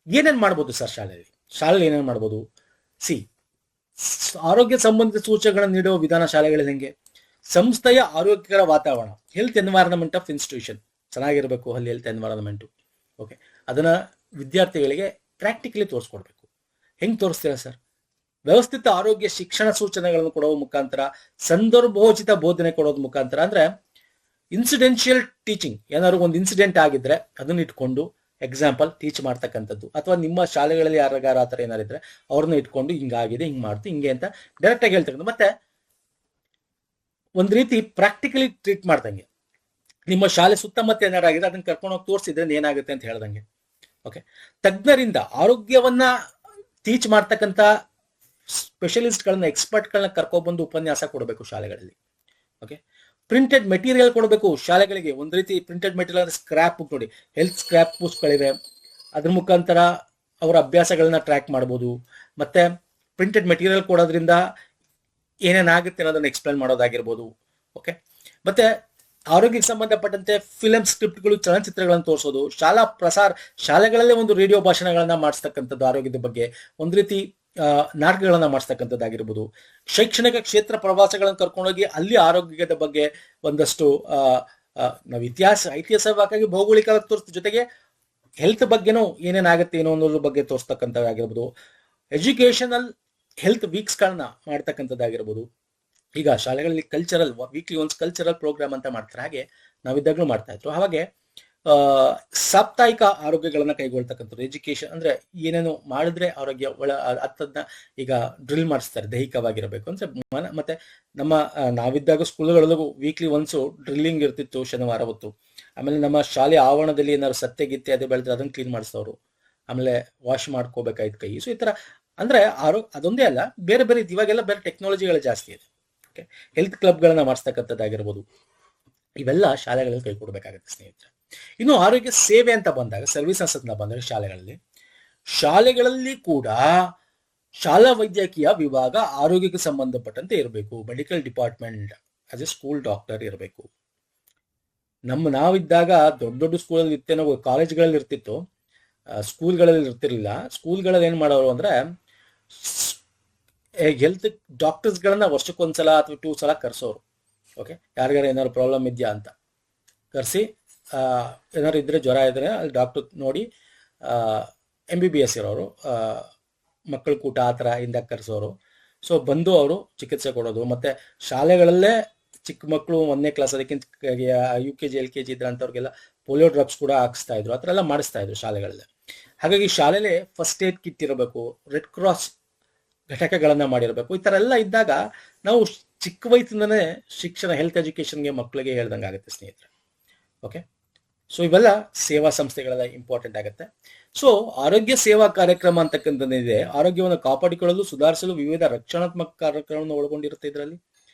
ಏನೇನ್ ಮಾಡ್ಬೋದು ಸರ್ ಶಾಲೆಯಲ್ಲಿ ಏನೇನ್ ಮಾಡ್ಬೋದು? ಆರೋಗ್ಯ ಸಂಬಂಧಿತ ಸೂಚನೆಗಳನ್ನು ನೀಡುವ ವಿಧಾನ ಶಾಲೆಗಳಲ್ಲಿ ಹೆಂಗೆ, ಸಂಸ್ಥೆಯ ಆರೋಗ್ಯಕರ ವಾತಾವರಣ, ಹೆಲ್ತ್ ಎನ್ವೈರನ್ಮೆಂಟ್ ಆಫ್ ಇನ್ಸ್ಟಿಟ್ಯೂಷನ್ ಚೆನ್ನಾಗಿರ್ಬೇಕು, ಅಲ್ಲಿ ಹೆಲ್ತ್ ಎನ್ವೈರನ್ಮೆಂಟ್. ಓಕೆ, ಅದನ್ನ ವಿದ್ಯಾರ್ಥಿಗಳಿಗೆ ಪ್ರಾಕ್ಟಿಕಲಿ ತೋರಿಸ್ಕೊಡ್ಬೇಕು. ಹೆಂಗ್ ತೋರಿಸ್ತೀರಾ ಸರ್? ವ್ಯವಸ್ಥಿತ ಆರೋಗ್ಯ ಶಿಕ್ಷಣ ಸೂಚನೆಗಳನ್ನು ಕೊಡುವ ಮುಖಾಂತರ, ಸಂದರ್ಭೋಚಿತ ಬೋಧನೆ ಕೊಡೋದ್ ಮುಖಾಂತರ. ಅಂದ್ರೆ ಇನ್ಸಿಡೆನ್ಷಿಯಲ್ ಟೀಚಿಂಗ್, ಏನಾದ್ರು ಒಂದು ಇನ್ಸಿಡೆಂಟ್ ಆಗಿದ್ರೆ ಅದನ್ನ ಇಟ್ಕೊಂಡು ಎಕ್ಸಾಂಪಲ್ ಟೀಚ್ ಮಾಡ್ತಕ್ಕಂಥದ್ದು, ಅಥವಾ ನಿಮ್ಮ ಶಾಲೆಗಳಲ್ಲಿ ಯಾರಿಗಾರ ಆ ಥರ ಏನಾರಿದ್ರೆ ಅವ್ರನ್ನ ಇಟ್ಕೊಂಡು ಹಿಂಗಾಗಿದೆ, ಹಿಂಗ್ ಮಾಡ್ತು, ಹಿಂಗೆ ಅಂತ ಡೈರೆಕ್ಟ್ ಆಗಿ ಹೇಳ್ತಕ್ಕಂಥ, ಮತ್ತೆ ಒಂದ್ ರೀತಿ ಪ್ರಾಕ್ಟಿಕಲಿ ಟ್ರೀಟ್ ಮಾಡ್ದಂಗೆ. ನಿಮ್ಮ ಶಾಲೆ ಸುತ್ತಮುತ್ತ ಏನಾರಾಗಿದೆ ಅದನ್ನ ಕರ್ಕೊಂಡು ಹೋಗಿ ತೋರಿಸಿದ್ರೆ ಏನಾಗುತ್ತೆ ಅಂತ ಹೇಳ್ದಂಗೆ. ಓಕೆ, ತಜ್ಞರಿಂದ ಆರೋಗ್ಯವನ್ನ ಟೀಚ್ ಮಾಡ್ತಕ್ಕಂಥ ಸ್ಪೆಷಲಿಸ್ಟ್ಗಳನ್ನ, ಎಕ್ಸ್ಪರ್ಟ್ಗಳನ್ನ ಕರ್ಕೊಬಂದು ಉಪನ್ಯಾಸ ಕೊಡಬೇಕು ಶಾಲೆಗಳಲ್ಲಿ. ಓಕೆ, ಪ್ರಿಂಟೆಡ್ ಮೆಟೀರಿಯಲ್ ಕೊಡಬೇಕು ಶಾಲೆಗಳಿಗೆ. ಒಂದ್ ರೀತಿ ಪ್ರಿಂಟೆಡ್ ಮೆಟೀರಿಯಲ್ ಅಂದ್ರೆ ಸ್ಕ್ರಾಪ್ ಬುಕ್ ನೋಡಿ, ಹೆಲ್ತ್ ಸ್ಕ್ರಾಪ್ ಬುಕ್ಸ್ಗಳಿವೆ, ಅದ್ರ ಮುಖಾಂತರ ಅವರ ಅಭ್ಯಾಸಗಳನ್ನ ಟ್ರ್ಯಾಕ್ ಮಾಡ್ಬೋದು. ಮತ್ತೆ ಪ್ರಿಂಟೆಡ್ ಮೆಟೀರಿಯಲ್ ಕೊಡೋದ್ರಿಂದ ಏನೇನಾಗುತ್ತೆ ಅನ್ನೋದನ್ನ ಎಕ್ಸ್ಪ್ಲೇನ್ ಮಾಡೋದಾಗಿರ್ಬೋದು. ಓಕೆ, ಮತ್ತೆ ಆರೋಗ್ಯಕ್ಕೆ ಸಂಬಂಧಪಟ್ಟಂತೆ ಫಿಲಂ ಸ್ಕ್ರಿಪ್ಟ್ಗಳು, ಚಲನಚಿತ್ರಗಳನ್ನು ತೋರಿಸೋದು, ಶಾಲೆಗಳಲ್ಲೇ ಒಂದು ರೇಡಿಯೋ ಭಾಷಣಗಳನ್ನ ಮಾಡಿಸ್ತಕ್ಕಂಥದ್ದು ಆರೋಗ್ಯದ ಬಗ್ಗೆ, ಒಂದ್ ರೀತಿ ನಾಟಕಗಳನ್ನ ಮಾಡಿಸ್ತಕ್ಕಂಥದ್ದಾಗಿರ್ಬೋದು. ಶೈಕ್ಷಣಿಕ ಕ್ಷೇತ್ರ ಪ್ರವಾಸಗಳನ್ನು ಕರ್ಕೊಂಡೋಗಿ ಅಲ್ಲಿ ಆರೋಗ್ಯದ ಬಗ್ಗೆ ಒಂದಷ್ಟು ನಾವು ಐತಿಹಾಸಿಕವಾಗಿ ಭೌಗೋಳಿಕವಾಗಿ ತೋರಿಸ್ತ ಜೊತೆಗೆ ಹೆಲ್ತ್ ಬಗ್ಗೆನೂ ಏನೇನಾಗುತ್ತೆ ಏನೋ ಅನ್ನೋದ್ರ ಬಗ್ಗೆ ತೋರಿಸ್ತಕ್ಕಂಥದ್ದಾಗಿರ್ಬೋದು. Educational health ವೀಕ್ಸ್ಗಳನ್ನ ಮಾಡ್ತಕ್ಕಂಥದ್ದಾಗಿರ್ಬೋದು. ಈಗ ಶಾಲೆಗಳಲ್ಲಿ ವೀಕ್ಲಿ ಒನ್ಸ್ ಕಲ್ಚರಲ್ ಪ್ರೋಗ್ರಾಮ್ ಅಂತ ಮಾಡ್ತಾರೆ, ಹಾಗೆ ನಾವಿದ್ದಾಗಲೂ ಮಾಡ್ತಾ ಇದ್ರು. ಹಾಗೆ ಸಾಪ್ತಾಹಿಕ ಆರೋಗ್ಯಗಳನ್ನ ಕೈಗೊಳ್ತಕ್ಕಂಥದ್ದು. ಎಜುಕೇಶನ್ ಅಂದ್ರೆ ಏನೇನು ಮಾಡಿದ್ರೆ ಆರೋಗ್ಯ ಅರ್ಥದ್ನ ಈಗ ಡ್ರಿಲ್ ಮಾಡಿಸ್ತಾರೆ, ದೈಹಿಕವಾಗಿರಬೇಕು ಅಂದ್ರೆ. ಮತ್ತೆ ನಾವಿದ್ದಾಗ ಸ್ಕೂಲ್ಗಳಲ್ಲೂ ವೀಕ್ಲಿ ಒನ್ಸು ಡ್ರಿಲ್ಲಿಂಗ್ ಇರ್ತಿತ್ತು ಶನಿವಾರ ಹೊತ್ತು. ಆಮೇಲೆ ನಮ್ಮ ಶಾಲೆ ಆವರಣದಲ್ಲಿ ಏನಾದ್ರು ಸತ್ತೆಗಿತ್ತೆ ಅದೇ ಬೆಳೆದ್ರೆ ಅದನ್ನ ಕ್ಲೀನ್ ಮಾಡಿಸೋರು, ಆಮೇಲೆ ವಾಶ್ ಮಾಡ್ಕೋಬೇಕಾಯ್ತು ಕೈ. ಸೊ ಈ ತರ ಅಂದ್ರೆ ಅದೊಂದೇ ಅಲ್ಲ, ಬೇರೆ ಬೇರೆ ಇವಾಗೆಲ್ಲ ಬೇರೆ ಟೆಕ್ನಾಲಜಿಗಳು ಜಾಸ್ತಿ ಇದೆ. ಓಕೆ, ಹೆಲ್ತ್ ಕ್ಲಬ್ಗಳನ್ನ ಮಾಡಿಸ್ತಕ್ಕಂಥದ್ದಾಗಿರ್ಬೋದು. ಇವೆಲ್ಲ ಶಾಲೆಗಳಲ್ಲಿ ಕೈ ಕೊಡಬೇಕಾಗುತ್ತೆ ಸ್ನೇಹಿತರೆ. ಇನ್ನು ಆರೋಗ್ಯ ಸೇವೆ ಅಂತ ಬಂದಾಗ, ಸರ್ವಿಸಸ್ ಅಂತ ಬಂದಾಗ ಶಾಲೆಗಳಲ್ಲಿ ಕೂಡ ಶಾಲಾ ವೈದ್ಯಕೀಯ ವಿಭಾಗ ಆರೋಗ್ಯಕ್ಕೆ ಸಂಬಂಧಪಟ್ಟಂತೆ ಇರಬೇಕು. Medical department as A school doctor ಇರಬೇಕು. ನಾವಿದ್ದಾಗ ದೊಡ್ಡ ದೊಡ್ಡ ಸ್ಕೂಲಲ್ಲಿ ಇರ್ತೇನೋ, ಕಾಲೇಜ್ಗಳಲ್ಲಿ ಇರ್ತಿತ್ತು, ಸ್ಕೂಲ್ಗಳಲ್ಲಿ ಇರ್ತಿರ್ಲಿಲ್ಲ. ಸ್ಕೂಲ್ಗಳಲ್ಲಿ ಏನ್ ಮಾಡೋರು ಅಂದ್ರೆ ಹೆಲ್ತ್ ಡಾಕ್ಟರ್ಸ್ಗಳನ್ನ ವರ್ಷಕ್ಕೊಂದ್ಸಲ ಅಥವಾ 2 ಸಲ ಕರ್ಸೋರು. ಓಕೆ, ಯಾರಿಗಾರ ಏನಾದ್ರು ಪ್ರಾಬ್ಲಮ್ ಇದೆಯಾ ಅಂತ ಕರೆಸಿ, ಏನಾದ್ರು ಇದ್ರೆ ಜ್ವರ ಇದ್ರೆ ಅಲ್ಲಿ ಡಾಕ್ಟರ್ ನೋಡಿ, MBBS ಇರೋರು, ಮಕ್ಕಳ ಕೂಟ ಆ ಥರ ಇಂದ ಕರೆಸೋರು. ಸೊ ಬಂದು ಅವರು ಚಿಕಿತ್ಸೆ ಕೊಡೋದು. ಮತ್ತೆ ಶಾಲೆಗಳಲ್ಲೇ ಚಿಕ್ಕ ಮಕ್ಕಳು 1ನೇ ಕ್ಲಾಸ್, ಅದಕ್ಕಿಂತ UKG LKG ಇದ್ರೆ ಅಂತವ್ರಿಗೆಲ್ಲ ಪೋಲಿಯೋ ಡ್ರಾಪ್ಸ್ ಕೂಡ ಹಾಕಿಸ್ತಾ ಇದ್ರು, ಆ ಥರ ಎಲ್ಲ ಮಾಡಿಸ್ತಾ ಇದ್ರು ಶಾಲೆಗಳಲ್ಲೇ. ಹಾಗಾಗಿ ಶಾಲೆಯಲ್ಲಿ ಫಸ್ಟ್ ಏಡ್ ಕಿಟ್ ಇರಬೇಕು, ರೆಡ್ ಕ್ರಾಸ್ ಘಟಕಗಳನ್ನ ಮಾಡಿರಬೇಕು. ಈ ತರ ಎಲ್ಲ ಇದ್ದಾಗ ನಾವು ಚಿಕ್ಕ ವಯಸ್ಸಿಂದನೇ ಶಿಕ್ಷಣ, ಹೆಲ್ತ್ ಎಜುಕೇಶನ್ಗೆ ಮಕ್ಕಳಿಗೆ ಹೇಳ್ದಂಗೆ ಆಗುತ್ತೆ ಸ್ನೇಹಿತರೆ. ಓಕೆ, ಸೊ ಇವೆಲ್ಲ ಸೇವಾ ಸಂಸ್ಥೆಗಳೆಲ್ಲ ಇಂಪಾರ್ಟೆಂಟ್ ಆಗುತ್ತೆ. ಸೊ ಆರೋಗ್ಯ ಸೇವಾ ಕಾರ್ಯಕ್ರಮ ಅಂತಕ್ಕಂಥದ್ದಿದೆ, ಆರೋಗ್ಯವನ್ನು ಕಾಪಾಡಿಕೊಳ್ಳಲು ಸುಧಾರಿಸಲು ವಿವಿಧ ರಕ್ಷಣಾತ್ಮಕ ಕಾರ್ಯಕ್ರಮವನ್ನು ಒಳಗೊಂಡಿರುತ್ತೆ ಇದರಲ್ಲಿ.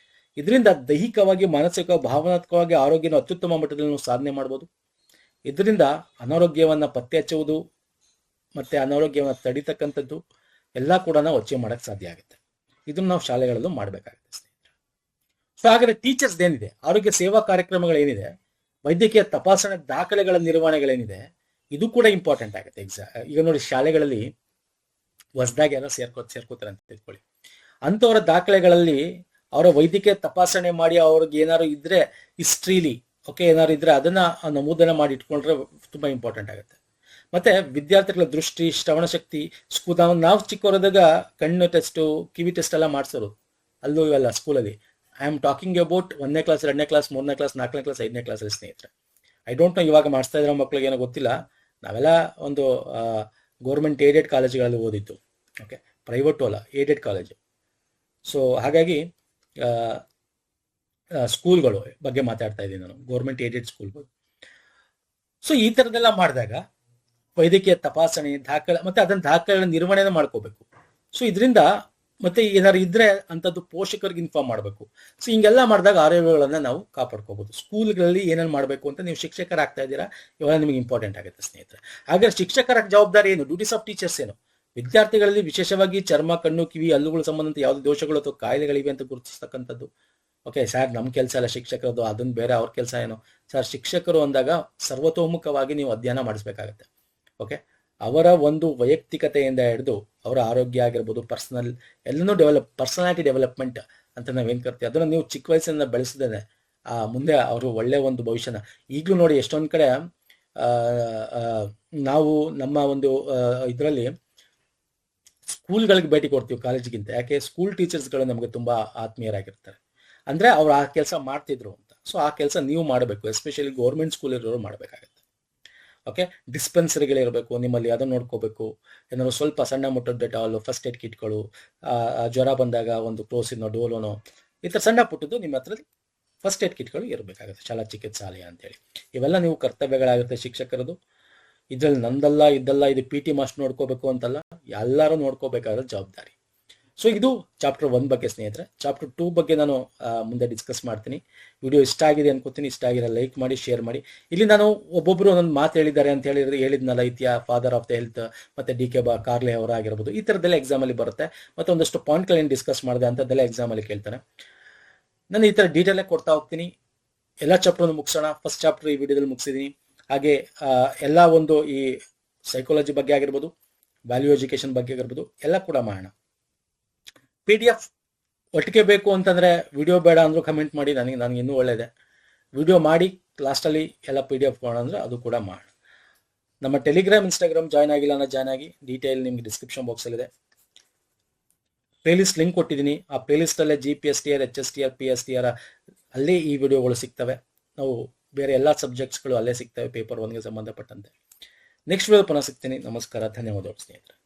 ಇದರಿಂದ ದೈಹಿಕವಾಗಿ, ಮಾನಸಿಕ, ಭಾವನಾತ್ಮಕವಾಗಿ ಆರೋಗ್ಯನ ಅತ್ಯುತ್ತಮ ಮಟ್ಟದಲ್ಲಿ ನಾವು ಸಾಧನೆ ಮಾಡ್ಬೋದು. ಇದರಿಂದ ಅನಾರೋಗ್ಯವನ್ನ ಪತ್ತೆ ಹಚ್ಚುವುದು ಮತ್ತೆ ಅನಾರೋಗ್ಯವನ್ನು ತಡಿತಕ್ಕಂಥದ್ದು ಎಲ್ಲ ಕೂಡ ನಾವು ಅಚೀವ್ ಮಾಡಕ್ ಸಾಧ್ಯ ಆಗುತ್ತೆ. ಇದನ್ನು ನಾವು ಶಾಲೆಗಳಲ್ಲೂ ಮಾಡಬೇಕಾಗುತ್ತೆ ಸ್ನೇಹಿತರೆ. ಸೊ ಹಾಗಾದ್ರೆ ಟೀಚರ್ಸ್ ಏನಿದೆ, ಆರೋಗ್ಯ ಸೇವಾ ಕಾರ್ಯಕ್ರಮಗಳೇನಿದೆ, ವೈದ್ಯಕೀಯ ತಪಾಸಣೆ ದಾಖಲೆಗಳ ನಿರ್ವಹಣೆಗಳೇನಿದೆ, ಇದು ಕೂಡ ಇಂಪಾರ್ಟೆಂಟ್ ಆಗುತ್ತೆ. ಈಗ ನೋಡಿ, ಶಾಲೆಗಳಲ್ಲಿ ಹೊಸದಾಗಿ ಯಾರೋ ಸೇರ್ಕೋತಾರೆ ಅಂತ ತಿಳ್ಕೊಳ್ಳಿ, ಅಂಥವರ ದಾಖಲೆಗಳಲ್ಲಿ ಅವರ ವೈದ್ಯಕೀಯ ತಪಾಸಣೆ ಮಾಡಿ ಅವ್ರಿಗೆ ಏನಾದ್ರು ಇದ್ರೆ ಹಿಸ್ಟ್ರಿಲಿ ಏನಾದ್ರು ಇದ್ರೆ ಅದನ್ನ ನಮೂದನೆ ಮಾಡಿ ಇಟ್ಕೊಂಡ್ರೆ ತುಂಬಾ ಇಂಪಾರ್ಟೆಂಟ್ ಆಗುತ್ತೆ. ಮತ್ತೆ ವಿದ್ಯಾರ್ಥಿಗಳ ದೃಷ್ಟಿ, ಶ್ರವಣ ಶಕ್ತಿ, ನಾವು ಚಿಕ್ಕವರದಾಗ ಕಣ್ಣು ಟೆಸ್ಟು, ಕಿವಿ ಟೆಸ್ಟ್ ಎಲ್ಲ ಮಾಡಿಸೋರು ಅಲ್ಲೂ ಇವೆಲ್ಲ ಸ್ಕೂಲಲ್ಲಿ. ಐ ಆಮ್ ಟಾಕಿಂಗ್ ಅಬೌಟ್ 1ನೇ ಕ್ಲಾಸ್, 2ನೇ ಕ್ಲಾಸ್, 3ನೇ ಕ್ಲಾಸ್, 4ನೇ ಕ್ಲಾಸ್, 5ನೇ ಕ್ಲಾಸಲ್ಲಿ ಸ್ನೇಹಿತರೆ. ಐ ಡೋಂಟ್ ನೋ ಇವಾಗ ಮಾಡಿಸ್ತಾ ಇರೋ ಮಕ್ಳಿಗೆ ಏನೋ ಗೊತ್ತಿಲ್ಲ. ನಾವೆಲ್ಲ ಒಂದು ಗೌರ್ಮೆಂಟ್ ಏಡೆಡ್ ಕಾಲೇಜುಗಳಲ್ಲಿ ಓದಿತ್ತು. ಪ್ರೈವೇಟು ಅಲ್ಲ, ಏಡೆಡ್ ಕಾಲೇಜು. ಸೊ ಹಾಗಾಗಿ ಸ್ಕೂಲ್ಗಳು ಬಗ್ಗೆ ಮಾತಾಡ್ತಾ ಇದ್ದೀನಿ ನಾನು, ಗೌರ್ಮೆಂಟ್ ಏಡೆಡ್ ಸ್ಕೂಲ್ಗಳು. ಸೊ ಈ ಥರದ್ದೆಲ್ಲ ಮಾಡಿದಾಗ ವೈದ್ಯಕೀಯ ತಪಾಸಣೆ ದಾಖಲೆ ಮತ್ತೆ ಅದನ್ನ ದಾಖಲೆ ನಿರ್ವಹಣೆ ಮಾಡ್ಕೋಬೇಕು. ಸೊ ಇದರಿಂದ ಮತ್ತೆ ಏನಾದ್ರು ಇದ್ರೆ ಅಂಥದ್ದು ಪೋಷಕರಿಗೆ ಇನ್ಫಾರ್ಮ್ ಮಾಡಬೇಕು. ಸೊ ಹಿಂಗೆಲ್ಲ ಮಾಡಿದಾಗ ಆರೋಗ್ಯಗಳನ್ನ ನಾವು ಕಾಪಾಡ್ಕೋಬಹುದು. ಸ್ಕೂಲ್ಗಳಲ್ಲಿ ಏನೇನು ಮಾಡಬೇಕು ಅಂತ ನೀವು ಶಿಕ್ಷಕರಾಗ್ತಾ ಇದ್ದೀರಾ, ಇವೆಲ್ಲ ನಿಮಗೆ ಇಂಪಾರ್ಟೆಂಟ್ ಆಗುತ್ತೆ ಸ್ನೇಹಿತರೆ. ಹಾಗಾದ್ರೆ ಶಿಕ್ಷಕರ ಜವಾಬ್ದಾರಿ ಏನು, ಡ್ಯೂಟೀಸ್ ಆಫ್ ಟೀಚರ್ಸ್ ಏನು? ವಿದ್ಯಾರ್ಥಿಗಳಲ್ಲಿ ವಿಶೇಷವಾಗಿ ಚರ್ಮ, ಕಣ್ಣು, ಕಿವಿ, ಹಲ್ಲುಗಳ ಸಂಬಂಧ ಯಾವುದೇ ದೋಷಗಳು ಅಥವಾ ಕಾಯಿಲೆಗಳಿವೆ ಅಂತ ಗುರುತಿಸ್ತಕ್ಕಂಥದ್ದು. ಸರ್ ನಮ್ಮ ಕೆಲಸ ಅಲ್ಲ ಶಿಕ್ಷಕರದು, ಅದನ್ನ ಬೇರೆ ಅವ್ರ ಕೆಲಸ ಏನು? ಸರ್ ಶಿಕ್ಷಕರು ಅಂದಾಗ ಸರ್ವತೋಮುಖವಾಗಿ ನೀವು ಅಧ್ಯಯನ ಮಾಡಿಸ್ಬೇಕಾಗತ್ತೆ. ಅವರ ಒಂದು ವೈಯಕ್ತಿಕತೆಯಿಂದ ಹಿಡಿದು ಅವರ ಆರೋಗ್ಯ ಆಗಿರ್ಬೋದು, ಪರ್ಸನಲ್ ಎಲ್ಲನೂ ಪರ್ಸನಾಲಿಟಿ ಡೆವಲಪ್ಮೆಂಟ್ ಅಂತ ನಾವೇನ್ ಕರ್ತೀವಿ, ಅದನ್ನ ನೀವು ಚಿಕ್ಕ ವಯಸ್ಸಿನಿಂದ ಬೆಳೆಸಿದ್ರೆ ಮುಂದೆ ಅವರು ಒಳ್ಳೆ ಒಂದು ಭವಿಷ್ಯನ. ಈಗಲೂ ನೋಡಿ ಎಷ್ಟೊಂದ್ ಕಡೆ ನಾವು ನಮ್ಮ ಒಂದು ಇದರಲ್ಲಿ ಸ್ಕೂಲ್ಗಳಿಗೆ ಭೇಟಿ ಕೊಡ್ತೀವಿ ಕಾಲೇಜಿಗಿಂತ. ಯಾಕೆ? ಸ್ಕೂಲ್ ಟೀಚರ್ಸ್ಗಳು ನಮಗೆ ತುಂಬಾ ಆತ್ಮೀಯರಾಗಿರ್ತಾರೆ. ಅಂದ್ರೆ ಅವ್ರು ಆ ಕೆಲಸ ಮಾಡ್ತಿದ್ರು ಅಂತ. ಸೊ ಆ ಕೆಲಸ ನೀವು ಮಾಡಬೇಕು, ಎಸ್ಪೆಷಲಿ ಗೌರ್ಮೆಂಟ್ ಸ್ಕೂಲ್ ಇರೋರು ಮಾಡಬೇಕಾಗತ್ತೆ. ಡಿಸ್ಪೆನ್ಸರಿಗಳಿರಬೇಕು ನಿಮ್ಮಲ್ಲಿ, ಅದನ್ನ ನೋಡ್ಕೋಬೇಕು. ಏನಾದ್ರು ಸ್ವಲ್ಪ ಸಣ್ಣ ಮುಟ್ಟದ ಡೆಟಾಲ್, ಫಸ್ಟ್ ಏಡ್ ಕಿಟ್ಗಳು, ಜ್ವರ ಬಂದಾಗ ಒಂದು ಕ್ಲೋಸಿನೋ ಡೋಲೋನೋ, ಈ ಥರ ಸಣ್ಣ ಪುಟ್ಟದ್ದು ನಿಮ್ಮ ಹತ್ರ ಫಸ್ಟ್ ಏಡ್ ಕಿಟ್ಗಳು ಇರಬೇಕಾಗುತ್ತೆ, ಶಾಲಾ ಚಿಕಿತ್ಸಾಲಯ ಅಂತೇಳಿ. ಇವೆಲ್ಲ ನೀವು ಕರ್ತವ್ಯಗಳಾಗುತ್ತೆ ಶಿಕ್ಷಕರದು. ಇದ್ರಲ್ಲಿ ನಂದಲ್ಲ ಇದ್ದಲ್ಲ, ಇದು PT ಮಾಸ್ಟರ್ ನೋಡ್ಕೋಬೇಕು ಅಂತಲ್ಲ, ಎಲ್ಲರೂ ನೋಡ್ಕೋಬೇಕಾದ ಜವಾಬ್ದಾರಿ. ಸೊ ಇದು ಚಾಪ್ಟರ್ 1 ಬಗ್ಗೆ ಸ್ನೇಹಿತರೆ. ಚಾಪ್ಟರ್ 2 ಬಗ್ಗೆ ನಾನು ಮುಂದೆ ಡಿಸ್ಕಸ್ ಮಾಡ್ತೀನಿ. ವಿಡಿಯೋ ಇಷ್ಟ ಆಗಿದೆ ಅನ್ಕೋತೀನಿ. ಇಷ್ಟ ಆಗಿರೋ ಲೈಕ್ ಮಾಡಿ, ಶೇರ್ ಮಾಡಿ. ಇಲ್ಲಿ ನಾನು ಒಬ್ಬೊಬ್ರು ಒಂದೊಂದು ಮಾತು ಹೇಳಿದ್ದಾರೆ ಅಂತ ಹೇಳಿದ್ನಲ್ಲ, ಇತಿಯ ಫಾದರ್ ಆಫ್ ದ ಹೆಲ್ತ್ ಮತ್ತೆ DK ಕಾರ್ಲೆ ಅವರಾಗಿರ್ಬೋದು, ಈ ಥರದ್ದೆಲ್ಲ ಎಕ್ಸಾಮ್ ಅಲ್ಲಿ ಬರುತ್ತೆ. ಮತ್ತೆ ಒಂದಷ್ಟು ಪಾಯಿಂಟ್ಗಳೇನು ಡಿಸ್ಕಸ್ ಮಾಡಿದೆ ಅಂತದ್ದೆಲ್ಲ ಎಕ್ಸಾಮ್ ಅಲ್ಲಿ ಕೇಳ್ತಾನೆ. ನಾನು ಈ ಥರ ಡೀಟೇಲ್ ಆಗಿ ಕೊಡ್ತಾ ಹೋಗ್ತೀನಿ. ಎಲ್ಲ ಚಾಪ್ಟರ್ ಮುಗಿಸೋಣ. ಫಸ್ಟ್ ಚಾಪ್ಟರ್ ಈ ವಿಡಿಯೋದಲ್ಲಿ ಮುಗಿಸಿದೀನಿ. ಹಾಗೆ ಎಲ್ಲ ಒಂದು ಈ ಸೈಕಾಲಜಿ ಬಗ್ಗೆ ಆಗಿರ್ಬೋದು, ವ್ಯಾಲ್ಯೂ ಎಜುಕೇಶನ್ ಬಗ್ಗೆ ಆಗಿರ್ಬೋದು, ಎಲ್ಲ ಕೂಡ ಮಾಡೋಣ. PDF ಒಟ್ಟಿಗೆ ಬೇಕು ಅಂತಂದ್ರೆ ವಿಡಿಯೋ ಬೇಡ ಅಂದ್ರೂ ಕಮೆಂಟ್ ಮಾಡಿ, ನನಗೆ ಇನ್ನೂ ಒಳ್ಳೇದೆ. ವಿಡಿಯೋ ಮಾಡಿ ಲಾಸ್ಟಲ್ಲಿ ಎಲ್ಲ PDF ಮಾಡೋಣ ಅಂದ್ರೆ ಅದು ಕೂಡ ಮಾಡೋಣ. ನಮ್ಮ ಟೆಲಿಗ್ರಾಮ್, ಇನ್ಸ್ಟಾಗ್ರಾಮ್ ಜಾಯ್ನ್ ಆಗಿಲ್ಲ ಅಂದ್ರೆ ಜಾಯ್ನ್ ಆಗಿ. ಡೀಟೇಲ್ ನಿಮ್ಗೆ ಡಿಸ್ಕ್ರಿಪ್ಷನ್ ಬಾಕ್ಸಲ್ಲಿದೆ. ಪ್ಲೇಲಿಸ್ಟ್ ಲಿಂಕ್ ಕೊಟ್ಟಿದ್ದೀನಿ. ಆ ಪ್ಲೇಲಿಸ್ಟ್ ಅಲ್ಲೇ GPSTR, HSTR, PSTR ಅಲ್ಲೇ ಈ ವಿಡಿಯೋಗಳು ಸಿಗ್ತವೆ. ನಾವು ಬೇರೆ ಎಲ್ಲ ಸಬ್ಜೆಕ್ಟ್ಸ್ಗಳು ಅಲ್ಲೇ ಸಿಗ್ತವೆ, ಪೇಪರ್ 1ಗೆ ಸಂಬಂಧಪಟ್ಟಂತೆ. ನೆಕ್ಸ್ಟ್ ವಿಡಿಯೋ ಪುನಃ ಸಿಗ್ತೀನಿ. ನಮಸ್ಕಾರ, ಧನ್ಯವಾದಗಳು ಸ್ನೇಹಿತರೆ.